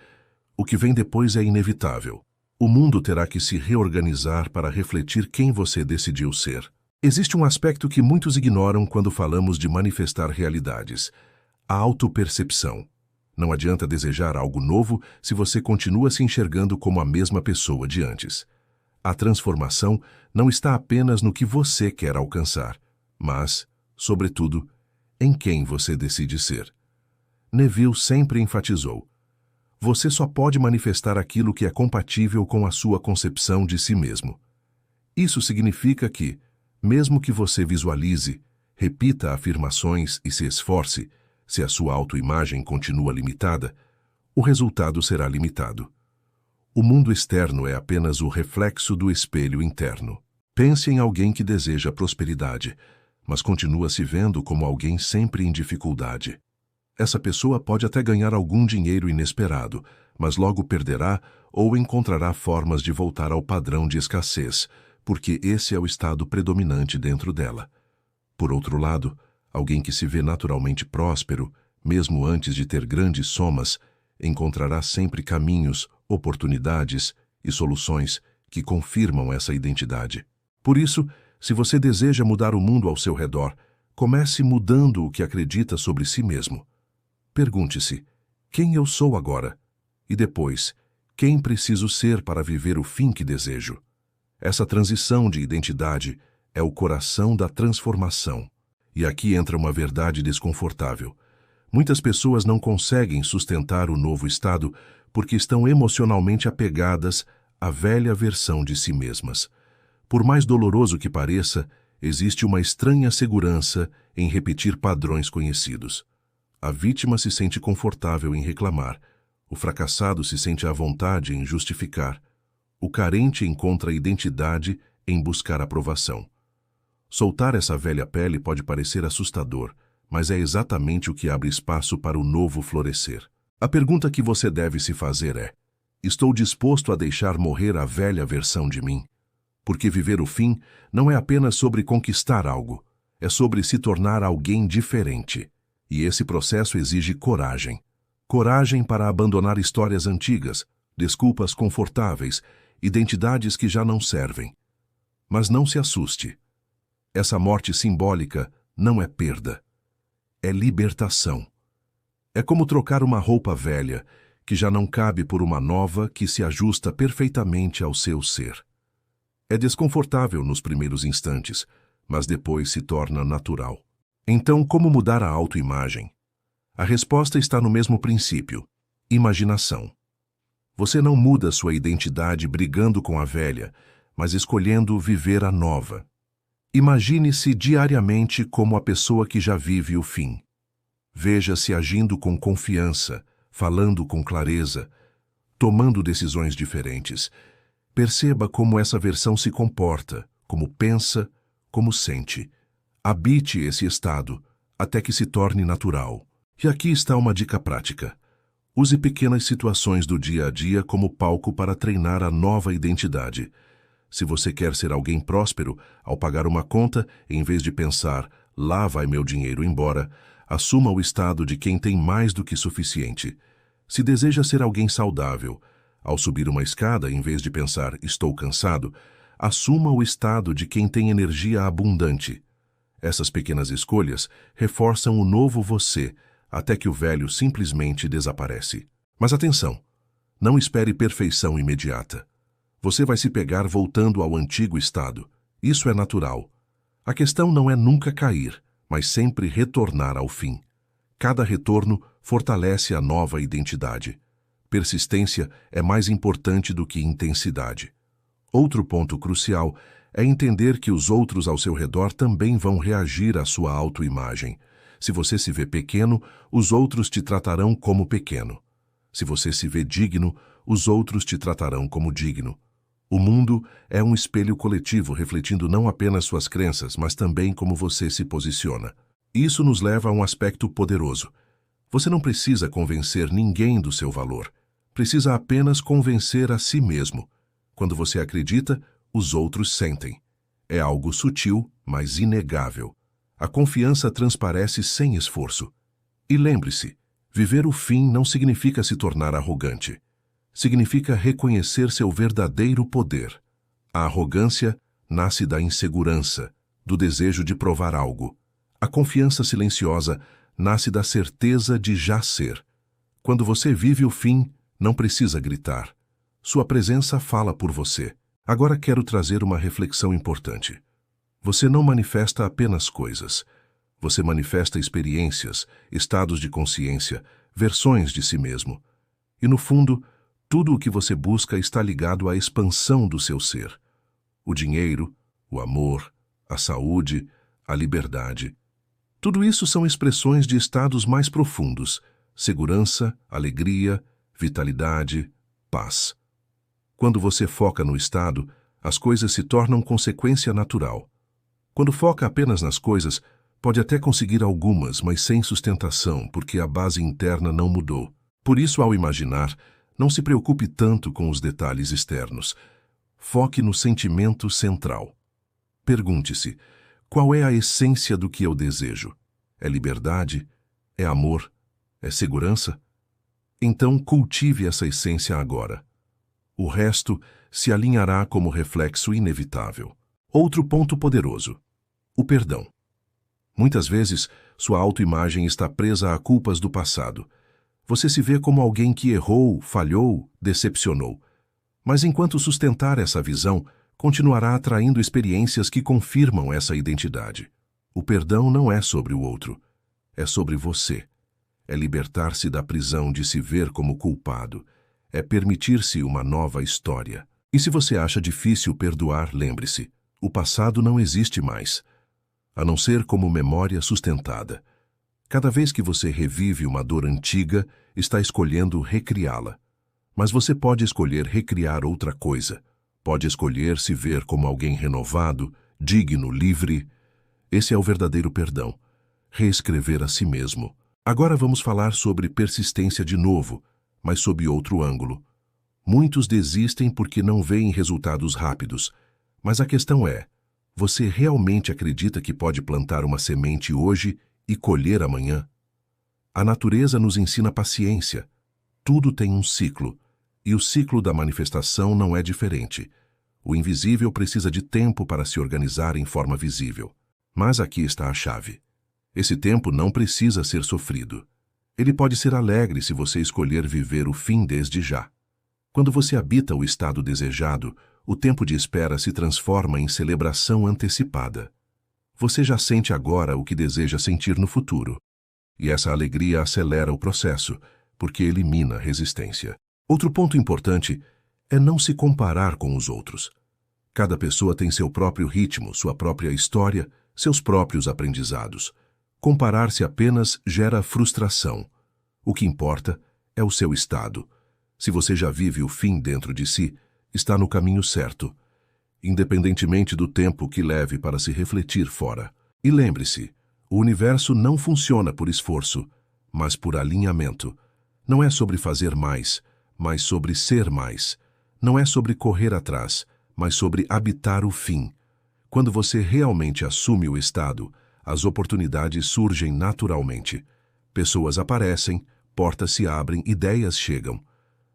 O que vem depois é inevitável. O mundo terá que se reorganizar para refletir quem você decidiu ser. Existe um aspecto que muitos ignoram quando falamos de manifestar realidades: a autopercepção. Não adianta desejar algo novo se você continua se enxergando como a mesma pessoa de antes. A transformação não está apenas no que você quer alcançar, mas, sobretudo, em quem você decide ser. Neville sempre enfatizou: você só pode manifestar aquilo que é compatível com a sua concepção de si mesmo. Isso significa que, mesmo que você visualize, repita afirmações e se esforce, se a sua autoimagem continua limitada, o resultado será limitado. O mundo externo é apenas o reflexo do espelho interno. Pense em alguém que deseja prosperidade, mas continua se vendo como alguém sempre em dificuldade. Essa pessoa pode até ganhar algum dinheiro inesperado, mas logo perderá ou encontrará formas de voltar ao padrão de escassez, porque esse é o estado predominante dentro dela. Por outro lado, alguém que se vê naturalmente próspero, mesmo antes de ter grandes somas, encontrará sempre caminhos, oportunidades e soluções que confirmam essa identidade. Por isso, se você deseja mudar o mundo ao seu redor, comece mudando o que acredita sobre si mesmo. Pergunte-se: quem eu sou agora? E depois, quem preciso ser para viver o fim que desejo? Essa transição de identidade é o coração da transformação. E aqui entra uma verdade desconfortável. Muitas pessoas não conseguem sustentar o novo estado porque estão emocionalmente apegadas à velha versão de si mesmas. Por mais doloroso que pareça, existe uma estranha segurança em repetir padrões conhecidos. A vítima se sente confortável em reclamar, o fracassado se sente à vontade em justificar, o carente encontra identidade em buscar aprovação. Soltar essa velha pele pode parecer assustador, mas é exatamente o que abre espaço para o novo florescer. A pergunta que você deve se fazer é: estou disposto a deixar morrer a velha versão de mim? Porque viver o fim não é apenas sobre conquistar algo, é sobre se tornar alguém diferente. E esse processo exige coragem. Coragem para abandonar histórias antigas, desculpas confortáveis, identidades que já não servem. Mas não se assuste. Essa morte simbólica não é perda. É libertação. É como trocar uma roupa velha, que já não cabe por uma nova que se ajusta perfeitamente ao seu ser. É desconfortável nos primeiros instantes, mas depois se torna natural. Então, como mudar a autoimagem? A resposta está no mesmo princípio: imaginação. Você não muda sua identidade brigando com a velha, mas escolhendo viver a nova. Imagine-se diariamente como a pessoa que já vive o fim. Veja-se agindo com confiança, falando com clareza, tomando decisões diferentes. Perceba como essa versão se comporta, como pensa, como sente. Habite esse estado, até que se torne natural. E aqui está uma dica prática. Use pequenas situações do dia a dia como palco para treinar a nova identidade. Se você quer ser alguém próspero, ao pagar uma conta, em vez de pensar, lá vai meu dinheiro embora, assuma o estado de quem tem mais do que suficiente. Se deseja ser alguém saudável, ao subir uma escada, em vez de pensar, estou cansado, assuma o estado de quem tem energia abundante. Essas pequenas escolhas reforçam o novo você, até que o velho simplesmente desaparece. Mas atenção, não espere perfeição imediata. Você vai se pegar voltando ao antigo estado. Isso é natural. A questão não é nunca cair, mas sempre retornar ao fim. Cada retorno fortalece a nova identidade. Persistência é mais importante do que intensidade. Outro ponto crucial é entender que os outros ao seu redor também vão reagir à sua autoimagem. Se você se vê pequeno, os outros te tratarão como pequeno. Se você se vê digno, os outros te tratarão como digno. O mundo é um espelho coletivo refletindo não apenas suas crenças, mas também como você se posiciona. Isso nos leva a um aspecto poderoso. Você não precisa convencer ninguém do seu valor, Precisa apenas convencer a si mesmo. Quando você acredita, os outros sentem. É algo sutil, mas inegável. A confiança transparece sem esforço. E lembre-se, viver o fim não significa se tornar arrogante. Significa reconhecer seu verdadeiro poder. A arrogância nasce da insegurança, do desejo de provar algo. A confiança silenciosa nasce da certeza de já ser. Quando você vive o fim, não precisa gritar. Sua presença fala por você. Agora quero trazer uma reflexão importante. Você não manifesta apenas coisas. Você manifesta experiências, estados de consciência, versões de si mesmo. E no fundo, tudo o que você busca está ligado à expansão do seu ser. O dinheiro, o amor, a saúde, a liberdade. Tudo isso são expressões de estados mais profundos: segurança, alegria, vitalidade, paz. Quando você foca no estado, as coisas se tornam consequência natural. Quando foca apenas nas coisas, pode até conseguir algumas, mas sem sustentação, porque a base interna não mudou. Por isso, ao imaginar, não se preocupe tanto com os detalhes externos. Foque no sentimento central. Pergunte-se: qual é a essência do que eu desejo? É liberdade? É amor? É segurança? Então cultive essa essência agora. O resto se alinhará como reflexo inevitável. Outro ponto poderoso: o perdão. Muitas vezes, sua autoimagem está presa a culpas do passado. Você se vê como alguém que errou, falhou, decepcionou. Mas enquanto sustentar essa visão, continuará atraindo experiências que confirmam essa identidade. O perdão não é sobre o outro, é sobre você. É libertar-se da prisão de se ver como culpado. É permitir-se uma nova história. E se você acha difícil perdoar, lembre-se, o passado não existe mais, a não ser como memória sustentada. Cada vez que você revive uma dor antiga, está escolhendo recriá-la. Mas você pode escolher recriar outra coisa. Pode escolher se ver como alguém renovado, digno, livre. Esse é o verdadeiro perdão. Reescrever a si mesmo. Agora vamos falar sobre persistência de novo, mas sob outro ângulo. Muitos desistem porque não veem resultados rápidos. Mas a questão é: você realmente acredita que pode plantar uma semente hoje e colher amanhã? A natureza nos ensina paciência. Tudo tem um ciclo, e o ciclo da manifestação não é diferente. O invisível precisa de tempo para se organizar em forma visível. Mas aqui está a chave. Esse tempo não precisa ser sofrido. Ele pode ser alegre se você escolher viver o fim desde já. Quando você habita o estado desejado, o tempo de espera se transforma em celebração antecipada. Você já sente agora o que deseja sentir no futuro. E essa alegria acelera o processo, porque elimina a resistência. Outro ponto importante é não se comparar com os outros. Cada pessoa tem seu próprio ritmo, sua própria história, seus próprios aprendizados. Comparar-se apenas gera frustração. O que importa é o seu estado. Se você já vive o fim dentro de si, está no caminho certo, independentemente do tempo que leve para se refletir fora. E lembre-se, o universo não funciona por esforço, mas por alinhamento. Não é sobre fazer mais, mas sobre ser mais. Não é sobre correr atrás, mas sobre habitar o fim. Quando você realmente assume o estado, as oportunidades surgem naturalmente. Pessoas aparecem, portas se abrem, ideias chegam.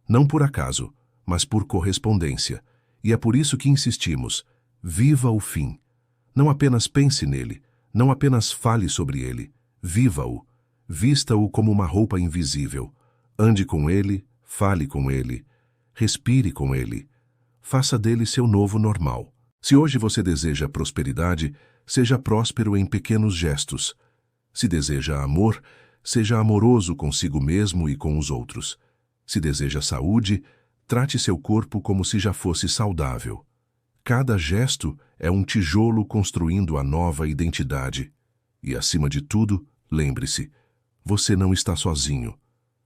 Não por acaso, mas por correspondência. E é por isso que insistimos: viva o fim. Não apenas pense nele, não apenas fale sobre ele, viva-o. Vista-o como uma roupa invisível. Ande com ele, fale com ele, respire com ele. Faça dele seu novo normal. Se hoje você deseja prosperidade, seja próspero em pequenos gestos. Se deseja amor, seja amoroso consigo mesmo e com os outros. Se deseja saúde, trate seu corpo como se já fosse saudável. Cada gesto é um tijolo construindo a nova identidade. E, acima de tudo, lembre-se, você não está sozinho.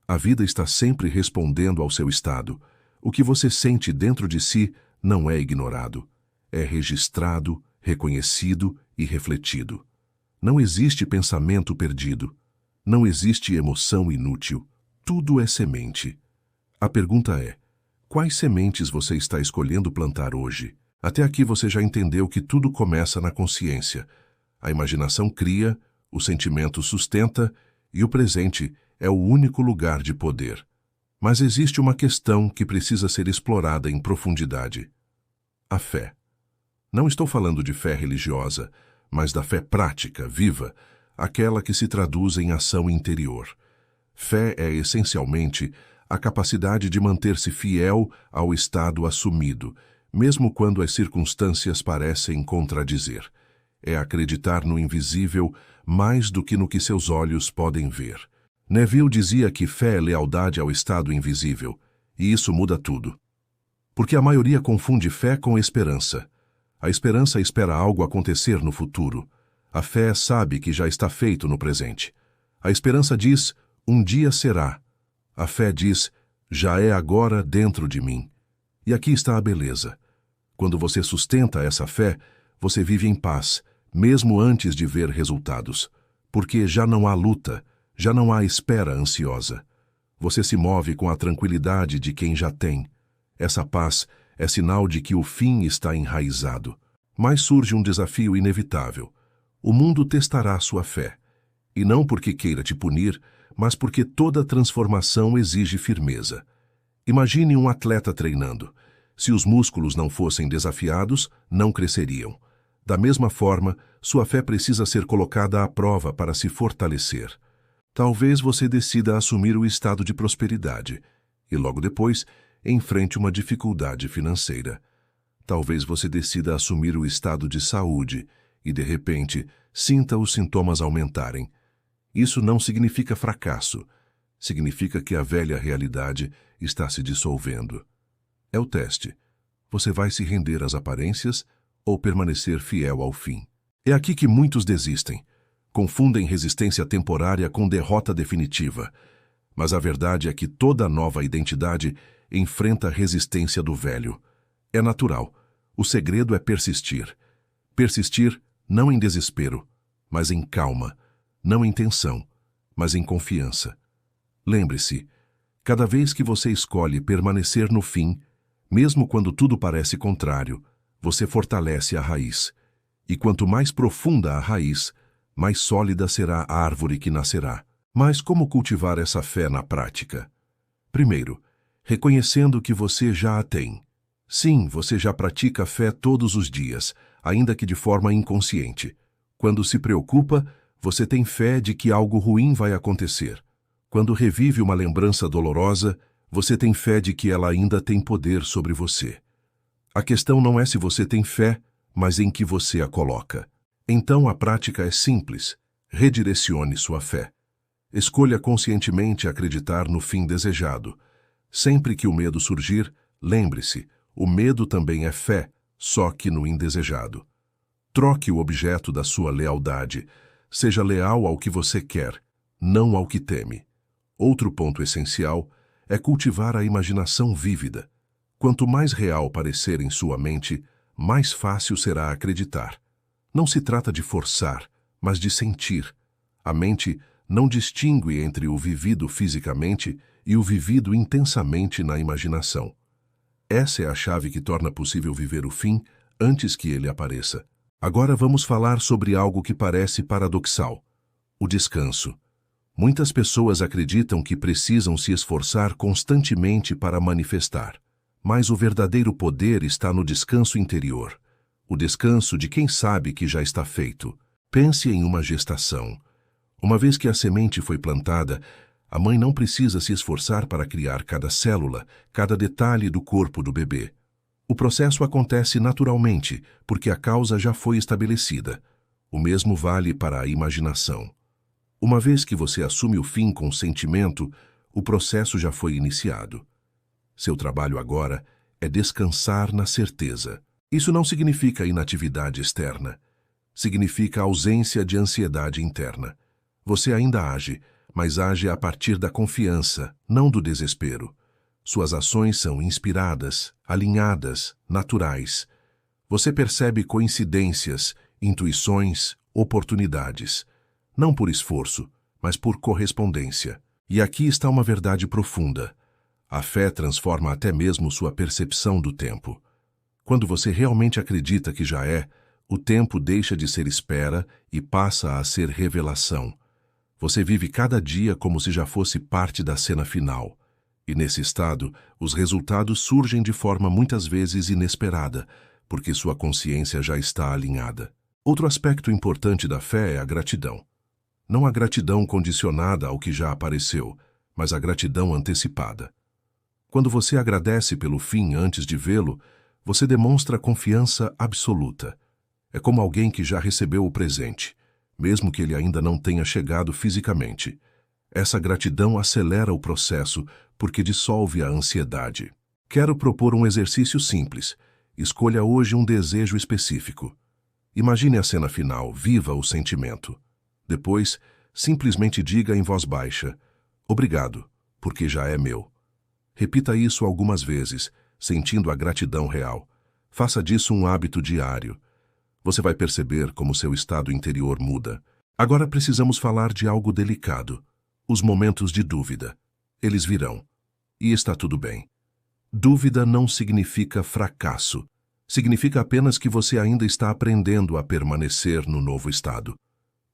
A vida está sempre respondendo ao seu estado. O que você sente dentro de si não é ignorado. É registrado, reconhecido e refletido. Não existe pensamento perdido. Não existe emoção inútil. Tudo é semente. A pergunta é: quais sementes você está escolhendo plantar hoje? Até aqui você já entendeu que tudo começa na consciência. A imaginação cria, o sentimento sustenta e o presente é o único lugar de poder. Mas existe uma questão que precisa ser explorada em profundidade: a fé. Não estou falando de fé religiosa, mas da fé prática, viva, aquela que se traduz em ação interior. Fé é essencialmente a capacidade de manter-se fiel ao estado assumido, mesmo quando as circunstâncias parecem contradizer. É acreditar no invisível mais do que no que seus olhos podem ver. Neville dizia que fé é lealdade ao estado invisível, e isso muda tudo. Porque a maioria confunde fé com esperança. A esperança espera algo acontecer no futuro. A fé sabe que já está feito no presente. A esperança diz: um dia será. A fé diz: já é agora dentro de mim. E aqui está a beleza. Quando você sustenta essa fé, você vive em paz, mesmo antes de ver resultados. Porque já não há luta, já não há espera ansiosa. Você se move com a tranquilidade de quem já tem. Essa paz é sinal de que o fim está enraizado. Mas surge um desafio inevitável. O mundo testará sua fé. E não porque queira te punir, mas porque toda transformação exige firmeza. Imagine um atleta treinando. Se os músculos não fossem desafiados, não cresceriam. Da mesma forma, sua fé precisa ser colocada à prova para se fortalecer. Talvez você decida assumir o estado de prosperidade e logo depois enfrente uma dificuldade financeira. Talvez você decida assumir o estado de saúde e, de repente, sinta os sintomas aumentarem. Isso não significa fracasso. Significa que a velha realidade está se dissolvendo. É o teste. Você vai se render às aparências ou permanecer fiel ao fim? É aqui que muitos desistem. Confundem resistência temporária com derrota definitiva. Mas a verdade é que toda nova identidade enfrenta a resistência do velho. É natural. O segredo é persistir. Persistir não em desespero, mas em calma. Não em tensão, mas em confiança. Lembre-se, cada vez que você escolhe permanecer no fim, mesmo quando tudo parece contrário, você fortalece a raiz. E quanto mais profunda a raiz, mais sólida será a árvore que nascerá. Mas como cultivar essa fé na prática? Primeiro, reconhecendo que você já a tem. Sim, você já pratica a fé todos os dias, ainda que de forma inconsciente. Quando se preocupa, você tem fé de que algo ruim vai acontecer. Quando revive uma lembrança dolorosa, você tem fé de que ela ainda tem poder sobre você. A questão não é se você tem fé, mas em que você a coloca. Então a prática é simples. Redirecione sua fé. Escolha conscientemente acreditar no fim desejado. Sempre que o medo surgir, lembre-se, o medo também é fé, só que no indesejado. Troque o objeto da sua lealdade. Seja leal ao que você quer, não ao que teme. Outro ponto essencial é cultivar a imaginação vívida. Quanto mais real parecer em sua mente, mais fácil será acreditar. Não se trata de forçar, mas de sentir. A mente não distingue entre o vivido fisicamente e o vivido intensamente na imaginação. Essa é a chave que torna possível viver o fim antes que ele apareça. Agora vamos falar sobre algo que parece paradoxal: o descanso. Muitas pessoas acreditam que precisam se esforçar constantemente para manifestar. Mas o verdadeiro poder está no descanso interior. O descanso de quem sabe que já está feito. Pense em uma gestação. Uma vez que a semente foi plantada, a mãe não precisa se esforçar para criar cada célula, cada detalhe do corpo do bebê. O processo acontece naturalmente, porque a causa já foi estabelecida. O mesmo vale para a imaginação. Uma vez que você assume o fim com sentimento, o processo já foi iniciado. Seu trabalho agora é descansar na certeza. Isso não significa inatividade externa. Significa ausência de ansiedade interna. Você ainda age, mas age a partir da confiança, não do desespero. Suas ações são inspiradas, alinhadas, naturais. Você percebe coincidências, intuições, oportunidades. Não por esforço, mas por correspondência. E aqui está uma verdade profunda. A fé transforma até mesmo sua percepção do tempo. Quando você realmente acredita que já é, o tempo deixa de ser espera e passa a ser revelação. Você vive cada dia como se já fosse parte da cena final. E nesse estado, os resultados surgem de forma muitas vezes inesperada, porque sua consciência já está alinhada. Outro aspecto importante da fé é a gratidão. Não a gratidão condicionada ao que já apareceu, mas a gratidão antecipada. Quando você agradece pelo fim antes de vê-lo, você demonstra confiança absoluta. É como alguém que já recebeu o presente, mesmo que ele ainda não tenha chegado fisicamente. Essa gratidão acelera o processo porque dissolve a ansiedade. Quero propor um exercício simples. Escolha hoje um desejo específico. Imagine a cena final, viva o sentimento. Depois, simplesmente diga em voz baixa: obrigado, porque já é meu. Repita isso algumas vezes, sentindo a gratidão real. Faça disso um hábito diário. Você vai perceber como seu estado interior muda. Agora precisamos falar de algo delicado: os momentos de dúvida. Eles virão. E está tudo bem. Dúvida não significa fracasso. Significa apenas que você ainda está aprendendo a permanecer no novo estado.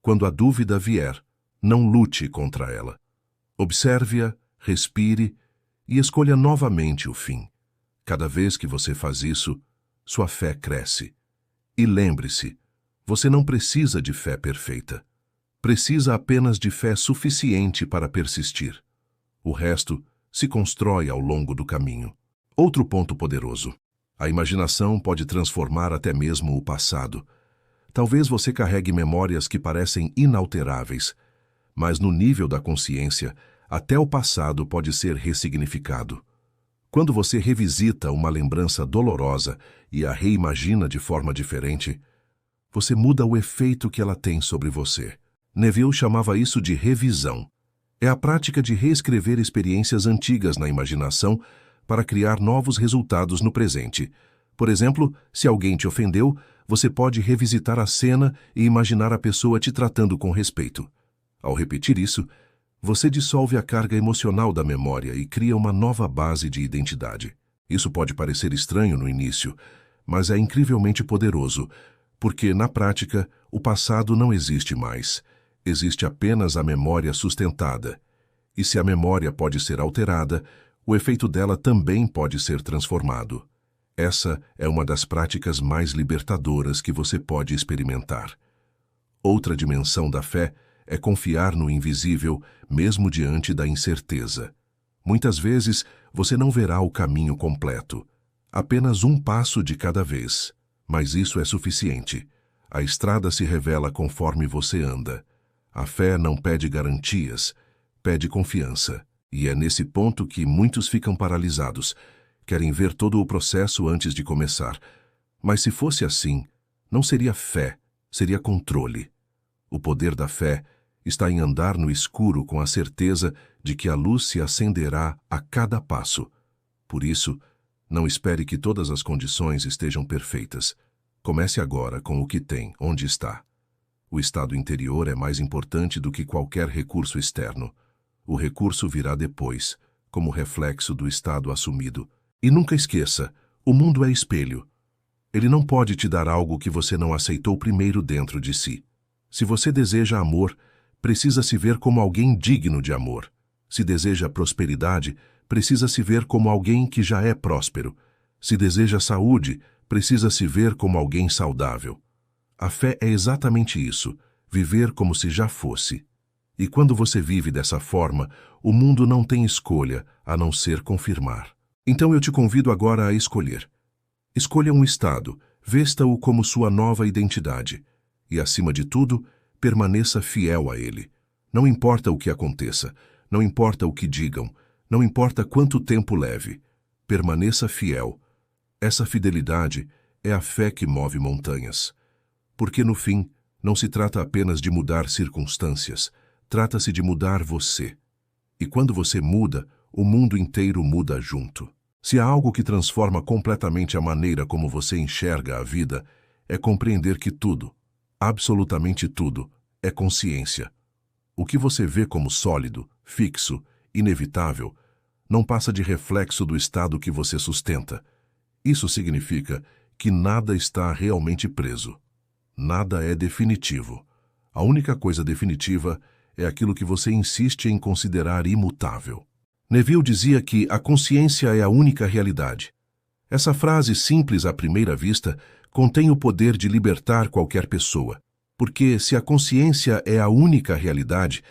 Quando a dúvida vier, não lute contra ela. Observe-a, respire e escolha novamente o fim. Cada vez que você faz isso, sua fé cresce. E lembre-se, você não precisa de fé perfeita. Precisa apenas de fé suficiente para persistir. O resto se constrói ao longo do caminho. Outro ponto poderoso: a imaginação pode transformar até mesmo o passado. Talvez você carregue memórias que parecem inalteráveis, mas no nível da consciência, até o passado pode ser ressignificado. Quando você revisita uma lembrança dolorosa e a reimagina de forma diferente, você muda o efeito que ela tem sobre você. Neville chamava isso de revisão. É a prática de reescrever experiências antigas na imaginação para criar novos resultados no presente. Por exemplo, se alguém te ofendeu, você pode revisitar a cena e imaginar a pessoa te tratando com respeito. Ao repetir isso, você dissolve a carga emocional da memória e cria uma nova base de identidade. Isso pode parecer estranho no início, mas é incrivelmente poderoso, porque, na prática, o passado não existe mais. Existe apenas a memória sustentada. E se a memória pode ser alterada, o efeito dela também pode ser transformado. Essa é uma das práticas mais libertadoras que você pode experimentar. Outra dimensão da fé é confiar no invisível, mesmo diante da incerteza. Muitas vezes, você não verá o caminho completo. Apenas um passo de cada vez. Mas isso é suficiente. A estrada se revela conforme você anda. A fé não pede garantias, pede confiança. E é nesse ponto que muitos ficam paralisados. Querem ver todo o processo antes de começar. Mas se fosse assim, não seria fé, seria controle. O poder da fé está em andar no escuro com a certeza de que a luz se acenderá a cada passo. Por isso, não espere que todas as condições estejam perfeitas. Comece agora com o que tem, onde está. O estado interior é mais importante do que qualquer recurso externo. O recurso virá depois, como reflexo do estado assumido. E nunca esqueça, o mundo é espelho. Ele não pode te dar algo que você não aceitou primeiro dentro de si. Se você deseja amor, precisa se ver como alguém digno de amor. Se deseja prosperidade, precisa se ver como alguém que já é próspero. Se deseja saúde, precisa se ver como alguém saudável. A fé é exatamente isso, viver como se já fosse. E quando você vive dessa forma, o mundo não tem escolha a não ser confirmar. Então eu te convido agora a escolher. Escolha um estado, vesta-o como sua nova identidade. E, acima de tudo, permaneça fiel a ele. Não importa o que aconteça, não importa o que digam, não importa quanto tempo leve. Permaneça fiel. Essa fidelidade é a fé que move montanhas. Porque, no fim, não se trata apenas de mudar circunstâncias, trata-se de mudar você. E quando você muda, o mundo inteiro muda junto. Se há algo que transforma completamente a maneira como você enxerga a vida, é compreender que tudo, absolutamente tudo, é consciência. O que você vê como sólido, fixo, inevitável, não passa de reflexo do estado que você sustenta. Isso significa que nada está realmente preso. Nada é definitivo. A única coisa definitiva é aquilo que você insiste em considerar imutável. Neville dizia que a consciência é a única realidade. Essa frase simples à primeira vista contém o poder de libertar qualquer pessoa, porque se a consciência é a única realidade,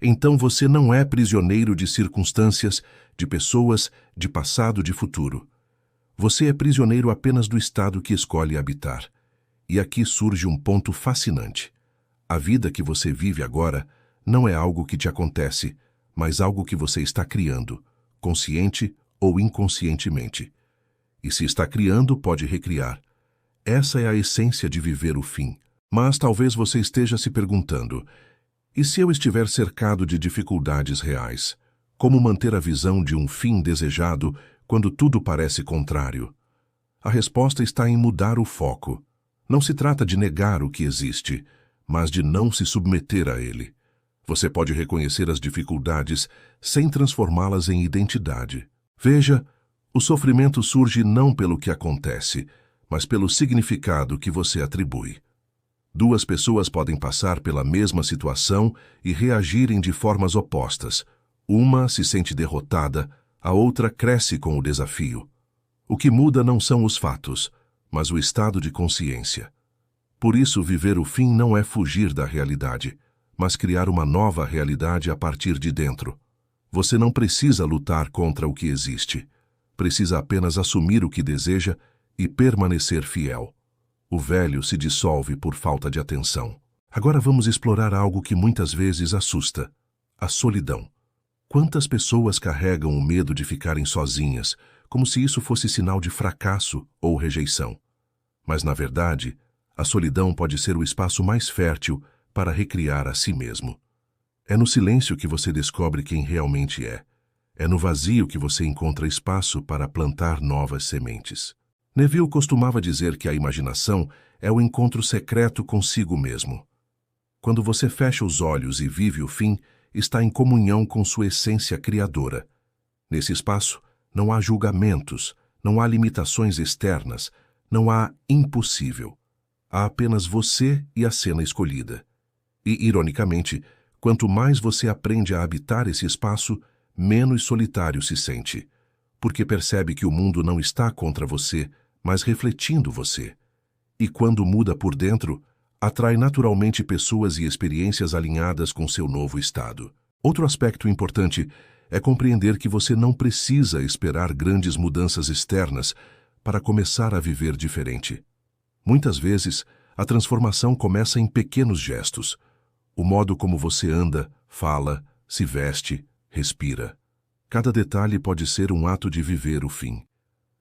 então você não é prisioneiro de circunstâncias, de pessoas, de passado, de futuro. Você é prisioneiro apenas do estado que escolhe habitar. E aqui surge um ponto fascinante. A vida que você vive agora não é algo que te acontece, mas algo que você está criando, consciente ou inconscientemente. E se está criando, pode recriar. Essa é a essência de viver o fim. Mas talvez você esteja se perguntando, e se eu estiver cercado de dificuldades reais? Como manter a visão de um fim desejado quando tudo parece contrário? A resposta está em mudar o foco. Não se trata de negar o que existe, mas de não se submeter a ele. Você pode reconhecer as dificuldades sem transformá-las em identidade. Veja, o sofrimento surge não pelo que acontece, mas pelo significado que você atribui. Duas pessoas podem passar pela mesma situação e reagirem de formas opostas. Uma se sente derrotada, a outra cresce com o desafio. O que muda não são os fatos, mas o estado de consciência. Por isso, viver o fim não é fugir da realidade, mas criar uma nova realidade a partir de dentro. Você não precisa lutar contra o que existe. Precisa apenas assumir o que deseja e permanecer fiel. O velho se dissolve por falta de atenção. Agora vamos explorar algo que muitas vezes assusta: a solidão. Quantas pessoas carregam o medo de ficarem sozinhas, como se isso fosse sinal de fracasso ou rejeição? Mas, na verdade, a solidão pode ser o espaço mais fértil para recriar a si mesmo. É no silêncio que você descobre quem realmente é. É no vazio que você encontra espaço para plantar novas sementes. Neville costumava dizer que a imaginação é o encontro secreto consigo mesmo. Quando você fecha os olhos e vive o fim, está em comunhão com sua essência criadora. Nesse espaço, não há julgamentos, não há limitações externas, não há impossível. Há apenas você e a cena escolhida. E, ironicamente, quanto mais você aprende a habitar esse espaço, menos solitário se sente, porque percebe que o mundo não está contra você, mas refletindo você. E quando muda por dentro, atrai naturalmente pessoas e experiências alinhadas com seu novo estado. Outro aspecto importante é compreender que você não precisa esperar grandes mudanças externas para começar a viver diferente. Muitas vezes, a transformação começa em pequenos gestos. O modo como você anda, fala, se veste, respira. Cada detalhe pode ser um ato de viver o fim.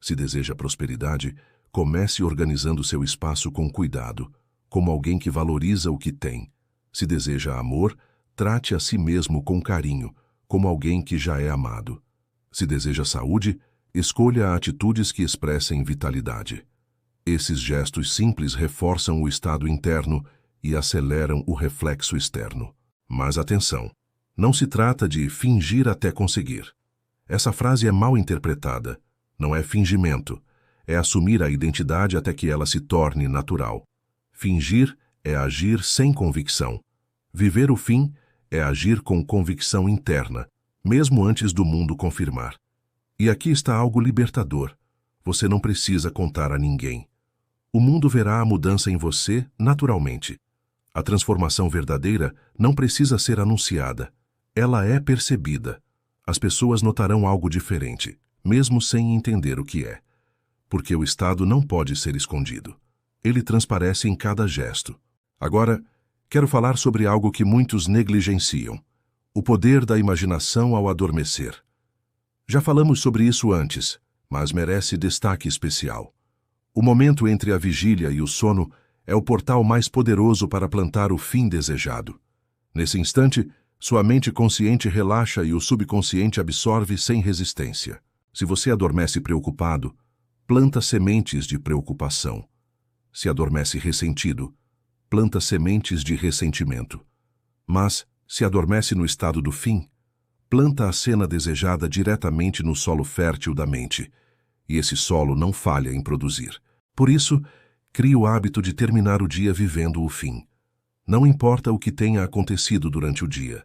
Se deseja prosperidade, comece organizando seu espaço com cuidado, como alguém que valoriza o que tem. Se deseja amor, trate a si mesmo com carinho, como alguém que já é amado. Se deseja saúde, escolha atitudes que expressem vitalidade. Esses gestos simples reforçam o estado interno e aceleram o reflexo externo. Mas atenção, não se trata de fingir até conseguir. Essa frase é mal interpretada. Não é fingimento, é assumir a identidade até que ela se torne natural. Fingir é agir sem convicção. Viver o fim é agir com convicção interna, mesmo antes do mundo confirmar. E aqui está algo libertador. Você não precisa contar a ninguém. O mundo verá a mudança em você naturalmente. A transformação verdadeira não precisa ser anunciada. Ela é percebida. As pessoas notarão algo diferente, mesmo sem entender o que é. Porque o estado não pode ser escondido. Ele transparece em cada gesto. Agora, quero falar sobre algo que muitos negligenciam: o poder da imaginação ao adormecer. Já falamos sobre isso antes, mas merece destaque especial. O momento entre a vigília e o sono é o portal mais poderoso para plantar o fim desejado. Nesse instante, sua mente consciente relaxa e o subconsciente absorve sem resistência. Se você adormece preocupado, planta sementes de preocupação. Se adormece ressentido, planta sementes de ressentimento. Mas, se adormece no estado do fim, planta a cena desejada diretamente no solo fértil da mente, e esse solo não falha em produzir. Por isso, crie o hábito de terminar o dia vivendo o fim. Não importa o que tenha acontecido durante o dia.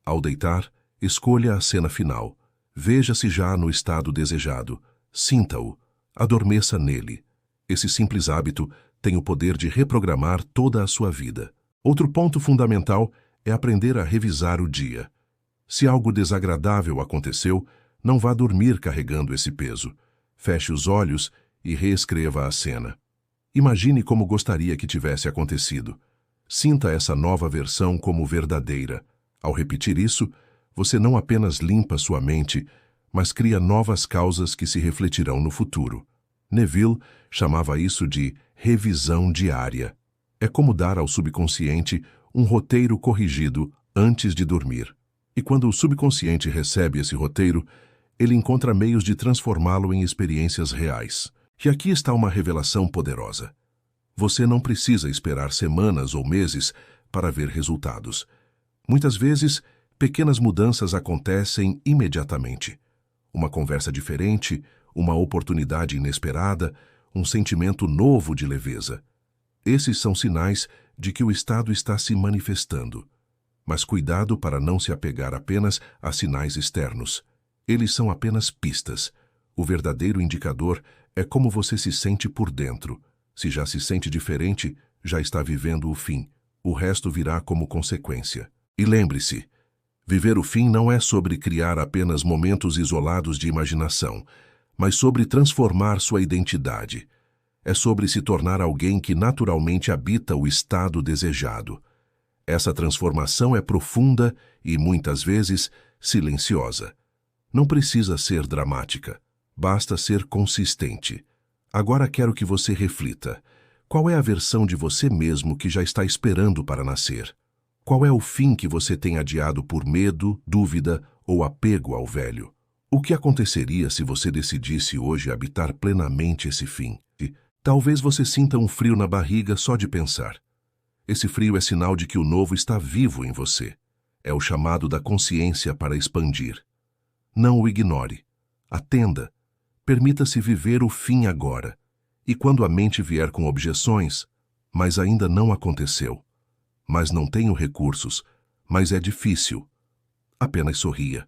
Ao deitar, escolha a cena final. Veja-se já no estado desejado. Sinta-o. Adormeça nele. Esse simples hábito tem o poder de reprogramar toda a sua vida. Outro ponto fundamental é aprender a revisar o dia. Se algo desagradável aconteceu, não vá dormir carregando esse peso. Feche os olhos e reescreva a cena. Imagine como gostaria que tivesse acontecido. Sinta essa nova versão como verdadeira. Ao repetir isso, você não apenas limpa sua mente, mas cria novas causas que se refletirão no futuro. Neville chamava isso de revisão diária. É como dar ao subconsciente um roteiro corrigido antes de dormir. E quando o subconsciente recebe esse roteiro, ele encontra meios de transformá-lo em experiências reais. E aqui está uma revelação poderosa. Você não precisa esperar semanas ou meses para ver resultados. Muitas vezes, pequenas mudanças acontecem imediatamente. Uma conversa diferente, uma oportunidade inesperada, um sentimento novo de leveza. Esses são sinais de que o estado está se manifestando. Mas cuidado para não se apegar apenas a sinais externos. Eles são apenas pistas. O verdadeiro indicador é como você se sente por dentro. Se já se sente diferente, já está vivendo o fim. O resto virá como consequência. E lembre-se, viver o fim não é sobre criar apenas momentos isolados de imaginação, mas sobre transformar sua identidade. É sobre se tornar alguém que naturalmente habita o estado desejado. Essa transformação é profunda e, muitas vezes, silenciosa. Não precisa ser dramática, basta ser consistente. Agora quero que você reflita. Qual é a versão de você mesmo que já está esperando para nascer? Qual é o fim que você tem adiado por medo, dúvida ou apego ao velho? O que aconteceria se você decidisse hoje habitar plenamente esse fim? Talvez você sinta um frio na barriga só de pensar. Esse frio é sinal de que o novo está vivo em você. É o chamado da consciência para expandir. Não o ignore. Atenda. Permita-se viver o fim agora. E quando a mente vier com objeções, mas ainda não aconteceu. Mas não tenho recursos, mas é difícil. Apenas sorria.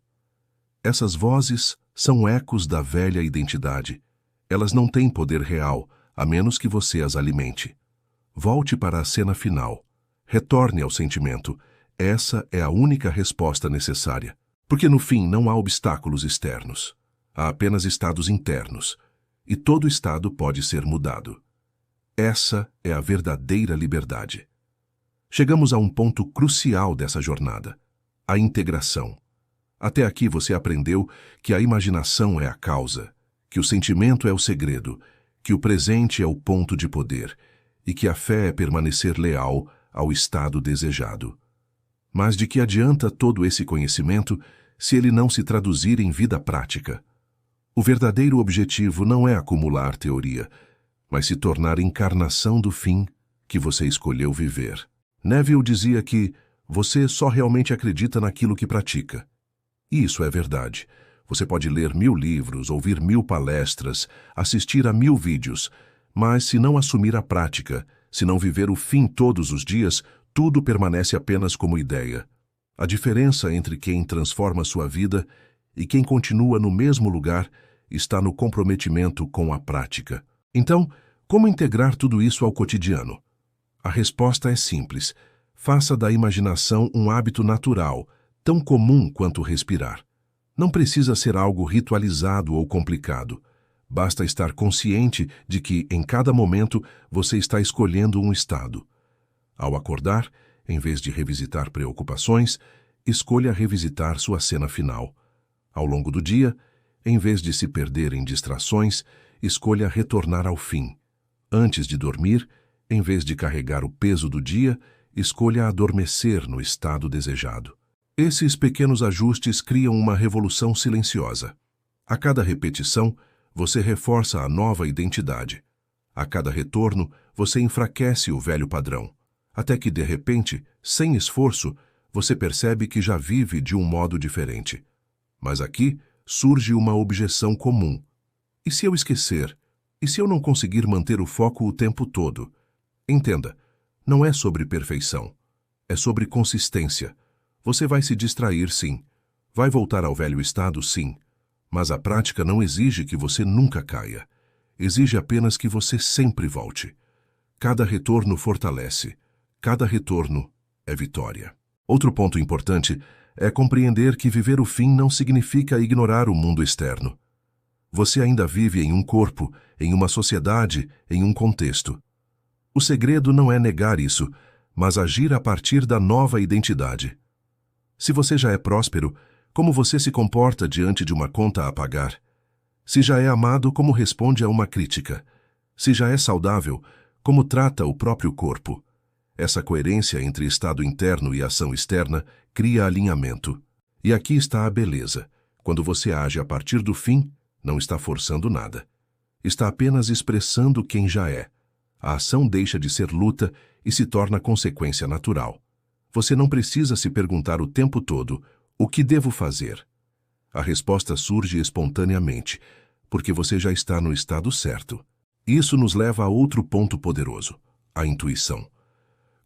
Essas vozes são ecos da velha identidade. Elas não têm poder real, a menos que você as alimente. Volte para a cena final. Retorne ao sentimento. Essa é a única resposta necessária. Porque no fim não há obstáculos externos. Há apenas estados internos. E todo estado pode ser mudado. Essa é a verdadeira liberdade. Chegamos a um ponto crucial dessa jornada. A integração. Até aqui você aprendeu que a imaginação é a causa, que o sentimento é o segredo, que o presente é o ponto de poder e que a fé é permanecer leal ao estado desejado. Mas de que adianta todo esse conhecimento se ele não se traduzir em vida prática? O verdadeiro objetivo não é acumular teoria, mas se tornar encarnação do fim que você escolheu viver. Neville dizia que você só realmente acredita naquilo que pratica. E isso é verdade. Você pode ler 1000 livros, ouvir 1000 palestras, assistir a 1000 vídeos, mas se não assumir a prática, se não viver o fim todos os dias, tudo permanece apenas como ideia. A diferença entre quem transforma sua vida e quem continua no mesmo lugar está no comprometimento com a prática. Então, como integrar tudo isso ao cotidiano? A resposta é simples. Faça da imaginação um hábito natural, tão comum quanto respirar. Não precisa ser algo ritualizado ou complicado. Basta estar consciente de que, em cada momento, você está escolhendo um estado. Ao acordar, em vez de revisitar preocupações, escolha revisitar sua cena final. Ao longo do dia, em vez de se perder em distrações, escolha retornar ao fim. Antes de dormir, em vez de carregar o peso do dia, escolha adormecer no estado desejado. Esses pequenos ajustes criam uma revolução silenciosa. A cada repetição, você reforça a nova identidade. A cada retorno, você enfraquece o velho padrão, até que, de repente, sem esforço, você percebe que já vive de um modo diferente. Mas aqui surge uma objeção comum. E se eu esquecer? E se eu não conseguir manter o foco o tempo todo? Entenda, não é sobre perfeição. É sobre consistência. Você vai se distrair, sim. Vai voltar ao velho estado, sim. Mas a prática não exige que você nunca caia. Exige apenas que você sempre volte. Cada retorno fortalece. Cada retorno é vitória. Outro ponto importante é compreender que viver o fim não significa ignorar o mundo externo. Você ainda vive em um corpo, em uma sociedade, em um contexto. O segredo não é negar isso, mas agir a partir da nova identidade. Se você já é próspero, como você se comporta diante de uma conta a pagar? Se já é amado, como responde a uma crítica? Se já é saudável, como trata o próprio corpo? Essa coerência entre estado interno e ação externa cria alinhamento. E aqui está a beleza. Quando você age a partir do fim, não está forçando nada. Está apenas expressando quem já é. A ação deixa de ser luta e se torna consequência natural. Você não precisa se perguntar o tempo todo: o que devo fazer? A resposta surge espontaneamente, porque você já está no estado certo. Isso nos leva a outro ponto poderoso: a intuição.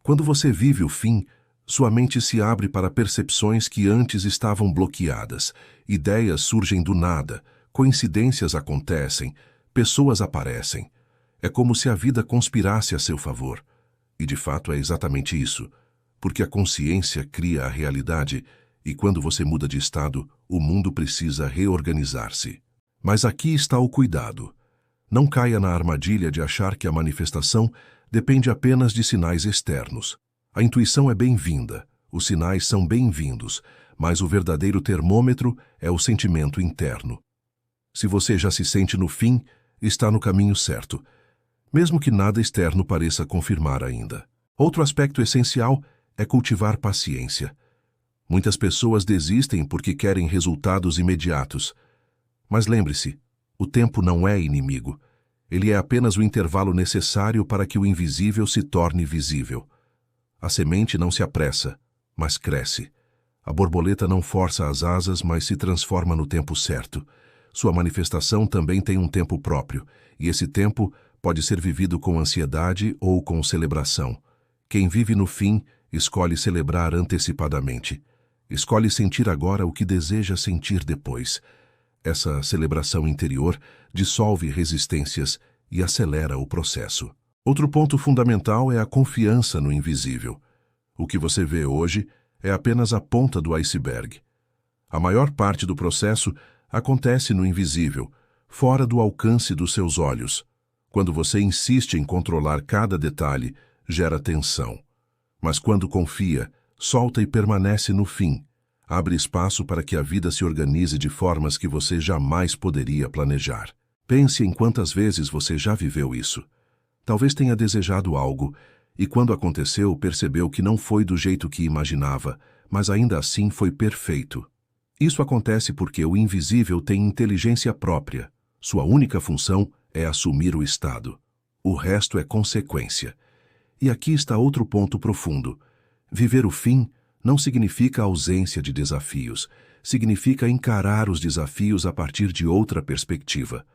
Quando você vive o fim, sua mente se abre para percepções que antes estavam bloqueadas. Ideias surgem do nada, coincidências acontecem, pessoas aparecem. É como se a vida conspirasse a seu favor. E de fato é exatamente isso, porque a consciência cria a realidade e quando você muda de estado, o mundo precisa reorganizar-se. Mas aqui está o cuidado. Não caia na armadilha de achar que a manifestação depende apenas de sinais externos. A intuição é bem-vinda, os sinais são bem-vindos, mas o verdadeiro termômetro é o sentimento interno. Se você já se sente no fim, está no caminho certo, mesmo que nada externo pareça confirmar ainda. Outro aspecto essencial é cultivar paciência. Muitas pessoas desistem porque querem resultados imediatos. Mas lembre-se, o tempo não é inimigo. Ele é apenas o intervalo necessário para que o invisível se torne visível. A semente não se apressa, mas cresce. A borboleta não força as asas, mas se transforma no tempo certo. Sua manifestação também tem um tempo próprio, e esse tempo pode ser vivido com ansiedade ou com celebração. Quem vive no fim, escolhe celebrar antecipadamente. Escolhe sentir agora o que deseja sentir depois. Essa celebração interior dissolve resistências e acelera o processo. Outro ponto fundamental é a confiança no invisível. O que você vê hoje é apenas a ponta do iceberg. A maior parte do processo acontece no invisível, fora do alcance dos seus olhos. Quando você insiste em controlar cada detalhe, gera tensão. Mas quando confia, solta e permanece no fim. Abre espaço para que a vida se organize de formas que você jamais poderia planejar. Pense em quantas vezes você já viveu isso. Talvez tenha desejado algo, e quando aconteceu, percebeu que não foi do jeito que imaginava, mas ainda assim foi perfeito. Isso acontece porque o invisível tem inteligência própria. Sua única função é assumir o estado. O resto é consequência. E aqui está outro ponto profundo. Viver o fim não significa ausência de desafios. Significa encarar os desafios a partir de outra perspectiva.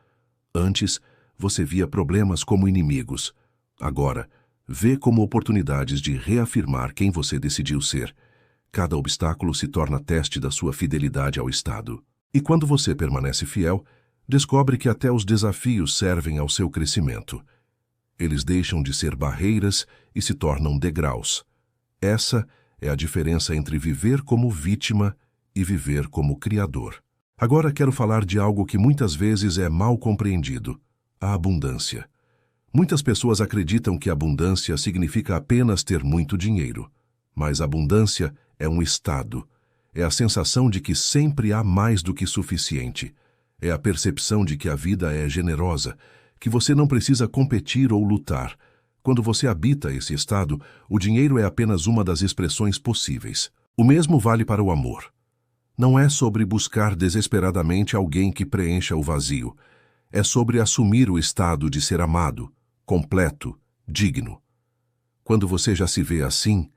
Antes, você via problemas como inimigos. Agora, vê como oportunidades de reafirmar quem você decidiu ser. Cada obstáculo se torna teste da sua fidelidade ao estado. E quando você permanece fiel, descobre que até os desafios servem ao seu crescimento. Eles deixam de ser barreiras e se tornam degraus. Essa é a diferença entre viver como vítima e viver como criador. Agora quero falar de algo que muitas vezes é mal compreendido: a abundância. Muitas pessoas acreditam que abundância significa apenas ter muito dinheiro. Mas abundância é um estado. É a sensação de que sempre há mais do que suficiente. É a percepção de que a vida é generosa, que você não precisa competir ou lutar. Quando você habita esse estado, o dinheiro é apenas uma das expressões possíveis. O mesmo vale para o amor. Não é sobre buscar desesperadamente alguém que preencha o vazio. É sobre assumir o estado de ser amado, completo, digno. Quando você já se vê assim,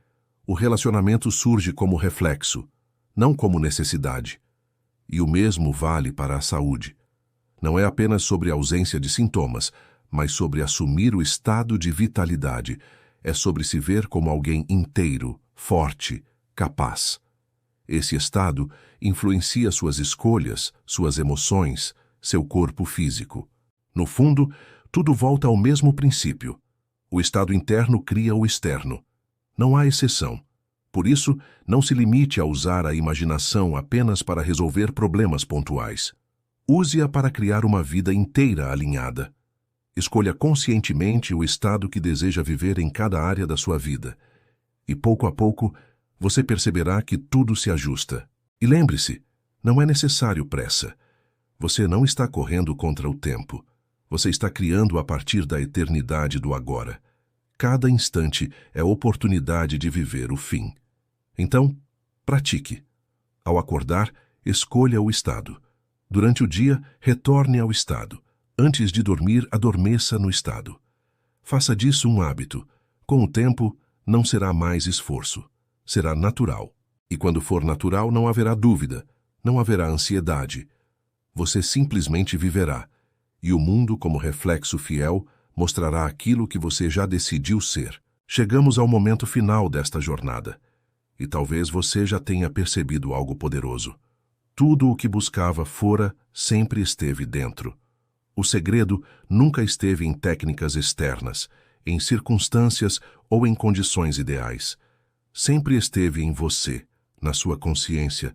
o relacionamento surge como reflexo, não como necessidade. E o mesmo vale para a saúde. Não é apenas sobre a ausência de sintomas, mas sobre assumir o estado de vitalidade. É sobre se ver como alguém inteiro, forte, capaz. Esse estado influencia suas escolhas, suas emoções, seu corpo físico. No fundo, tudo volta ao mesmo princípio. O estado interno cria o externo. Não há exceção. Por isso, não se limite a usar a imaginação apenas para resolver problemas pontuais. Use-a para criar uma vida inteira alinhada. Escolha conscientemente o estado que deseja viver em cada área da sua vida. E pouco a pouco, você perceberá que tudo se ajusta. E lembre-se, não é necessário pressa. Você não está correndo contra o tempo. Você está criando a partir da eternidade do agora. Cada instante é oportunidade de viver o fim. Então, pratique. Ao acordar, escolha o estado. Durante o dia, retorne ao estado. Antes de dormir, adormeça no estado. Faça disso um hábito. Com o tempo, não será mais esforço. Será natural. E quando for natural, não haverá dúvida, não haverá ansiedade. Você simplesmente viverá. E o mundo, como reflexo fiel, mostrará aquilo que você já decidiu ser. Chegamos ao momento final desta jornada. E talvez você já tenha percebido algo poderoso. Tudo o que buscava fora sempre esteve dentro. O segredo nunca esteve em técnicas externas, em circunstâncias ou em condições ideais. Sempre esteve em você, na sua consciência,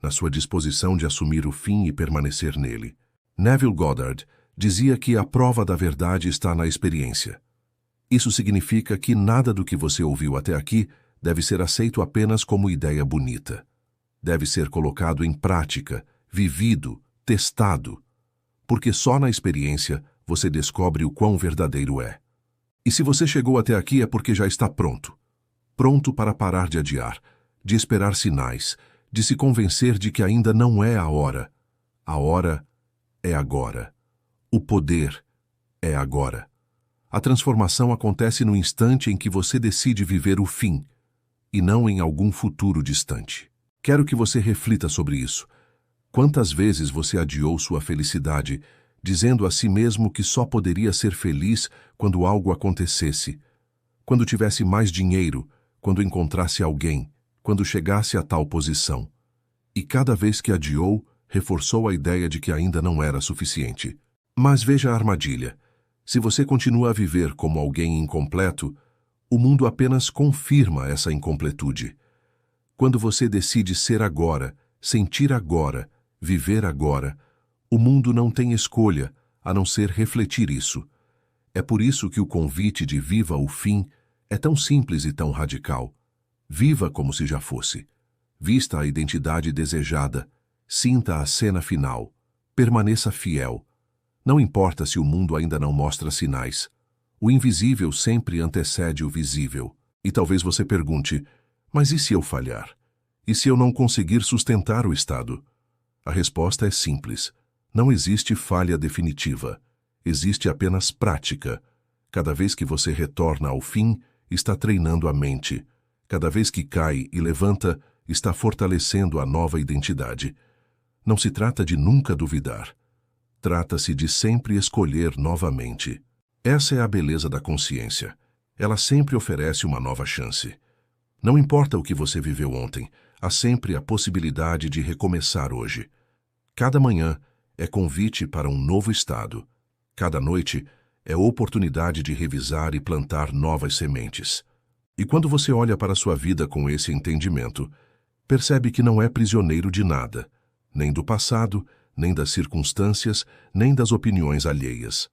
na sua disposição de assumir o fim e permanecer nele. Neville Goddard dizia que a prova da verdade está na experiência. Isso significa que nada do que você ouviu até aqui deve ser aceito apenas como ideia bonita. Deve ser colocado em prática, vivido, testado, porque só na experiência você descobre o quão verdadeiro é. E se você chegou até aqui é porque já está pronto. Pronto para parar de adiar, de esperar sinais, de se convencer de que ainda não é a hora. A hora é agora. O poder é agora. A transformação acontece no instante em que você decide viver o fim, e não em algum futuro distante. Quero que você reflita sobre isso. Quantas vezes você adiou sua felicidade, dizendo a si mesmo que só poderia ser feliz quando algo acontecesse, quando tivesse mais dinheiro, quando encontrasse alguém, quando chegasse a tal posição. E cada vez que adiou, reforçou a ideia de que ainda não era suficiente. Mas veja a armadilha. Se você continua a viver como alguém incompleto, o mundo apenas confirma essa incompletude. Quando você decide ser agora, sentir agora, viver agora, o mundo não tem escolha a não ser refletir isso. É por isso que o convite de viva o fim é tão simples e tão radical. Viva como se já fosse. Vista a identidade desejada. Sinta a cena final. Permaneça fiel. Não importa se o mundo ainda não mostra sinais. O invisível sempre antecede o visível. E talvez você pergunte, mas e se eu falhar? E se eu não conseguir sustentar o estado? A resposta é simples. Não existe falha definitiva. Existe apenas prática. Cada vez que você retorna ao fim, está treinando a mente. Cada vez que cai e levanta, está fortalecendo a nova identidade. Não se trata de nunca duvidar. Trata-se de sempre escolher novamente. Essa é a beleza da consciência. Ela sempre oferece uma nova chance. Não importa o que você viveu ontem, há sempre a possibilidade de recomeçar hoje. Cada manhã é convite para um novo estado. Cada noite é oportunidade de revisar e plantar novas sementes. E quando você olha para a sua vida com esse entendimento, percebe que não é prisioneiro de nada, nem do passado, nem das circunstâncias, nem das opiniões alheias.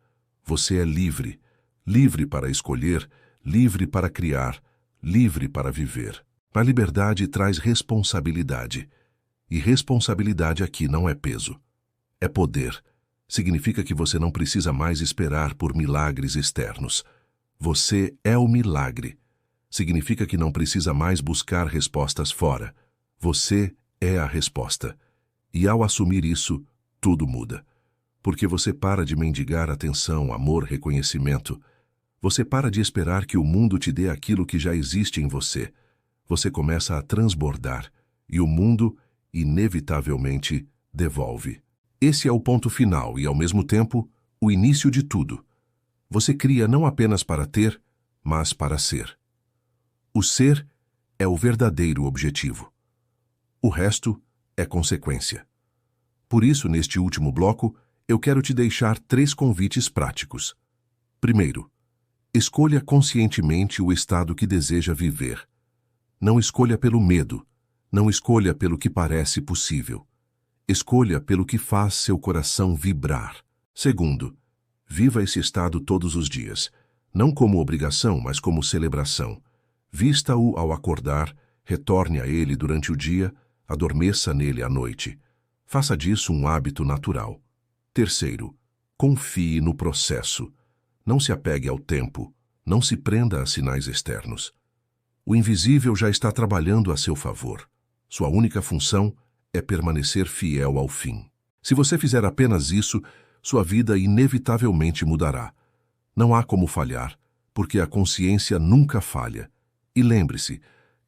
Você é livre, livre para escolher, livre para criar, livre para viver. A liberdade traz responsabilidade. E responsabilidade aqui não é peso. É poder. Significa que você não precisa mais esperar por milagres externos. Você é o milagre. Significa que não precisa mais buscar respostas fora. Você é a resposta. E ao assumir isso, tudo muda. Porque você para de mendigar atenção, amor, reconhecimento. Você para de esperar que o mundo te dê aquilo que já existe em você. Você começa a transbordar. E o mundo, inevitavelmente, devolve. Esse é o ponto final e, ao mesmo tempo, o início de tudo. Você cria não apenas para ter, mas para ser. O ser é o verdadeiro objetivo. O resto é consequência. Por isso, neste último bloco, eu quero te deixar 3 convites práticos. Primeiro, escolha conscientemente o estado que deseja viver. Não escolha pelo medo, não escolha pelo que parece possível. Escolha pelo que faz seu coração vibrar. Segundo, viva esse estado todos os dias, não como obrigação, mas como celebração. Vista-o ao acordar, retorne a ele durante o dia, adormeça nele à noite. Faça disso um hábito natural. Terceiro, confie no processo. Não se apegue ao tempo, não se prenda a sinais externos. O invisível já está trabalhando a seu favor. Sua única função é permanecer fiel ao fim. Se você fizer apenas isso, sua vida inevitavelmente mudará. Não há como falhar, porque a consciência nunca falha. E lembre-se,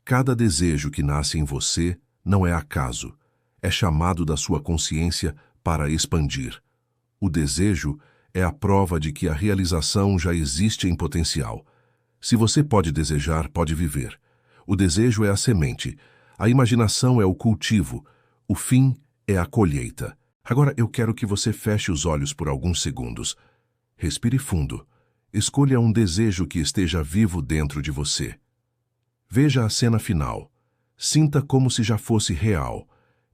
cada desejo que nasce em você não é acaso, é chamado da sua consciência para expandir. O desejo é a prova de que a realização já existe em potencial. Se você pode desejar, pode viver. O desejo é a semente, a imaginação é o cultivo, o fim é a colheita. Agora eu quero que você feche os olhos por alguns segundos. Respire fundo. Escolha um desejo que esteja vivo dentro de você. Veja a cena final. Sinta como se já fosse real.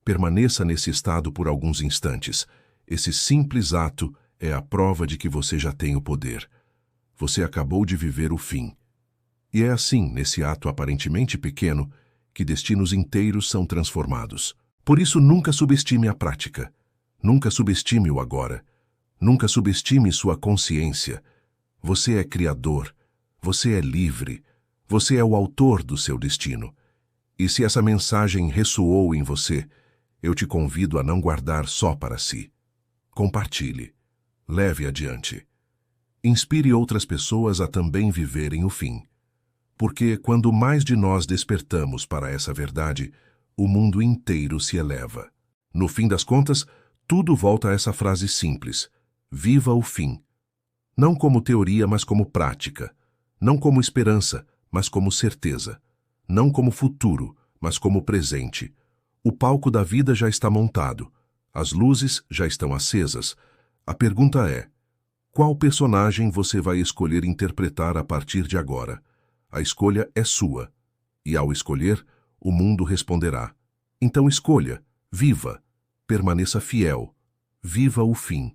Permaneça nesse estado por alguns instantes. Esse simples ato é a prova de que você já tem o poder. Você acabou de viver o fim. E é assim, nesse ato aparentemente pequeno, que destinos inteiros são transformados. Por isso, nunca subestime a prática. Nunca subestime o agora. Nunca subestime sua consciência. Você é criador. Você é livre. Você é o autor do seu destino. E se essa mensagem ressoou em você, eu te convido a não guardar só para si. Compartilhe. Leve adiante. Inspire outras pessoas a também viverem o fim. Porque quando mais de nós despertamos para essa verdade, o mundo inteiro se eleva. No fim das contas, tudo volta a essa frase simples: viva o fim. Não como teoria, mas como prática. Não como esperança, mas como certeza. Não como futuro, mas como presente. O palco da vida já está montado. As luzes já estão acesas. A pergunta é: qual personagem você vai escolher interpretar a partir de agora? A escolha é sua. E ao escolher, o mundo responderá. Então escolha, viva, permaneça fiel, viva o fim.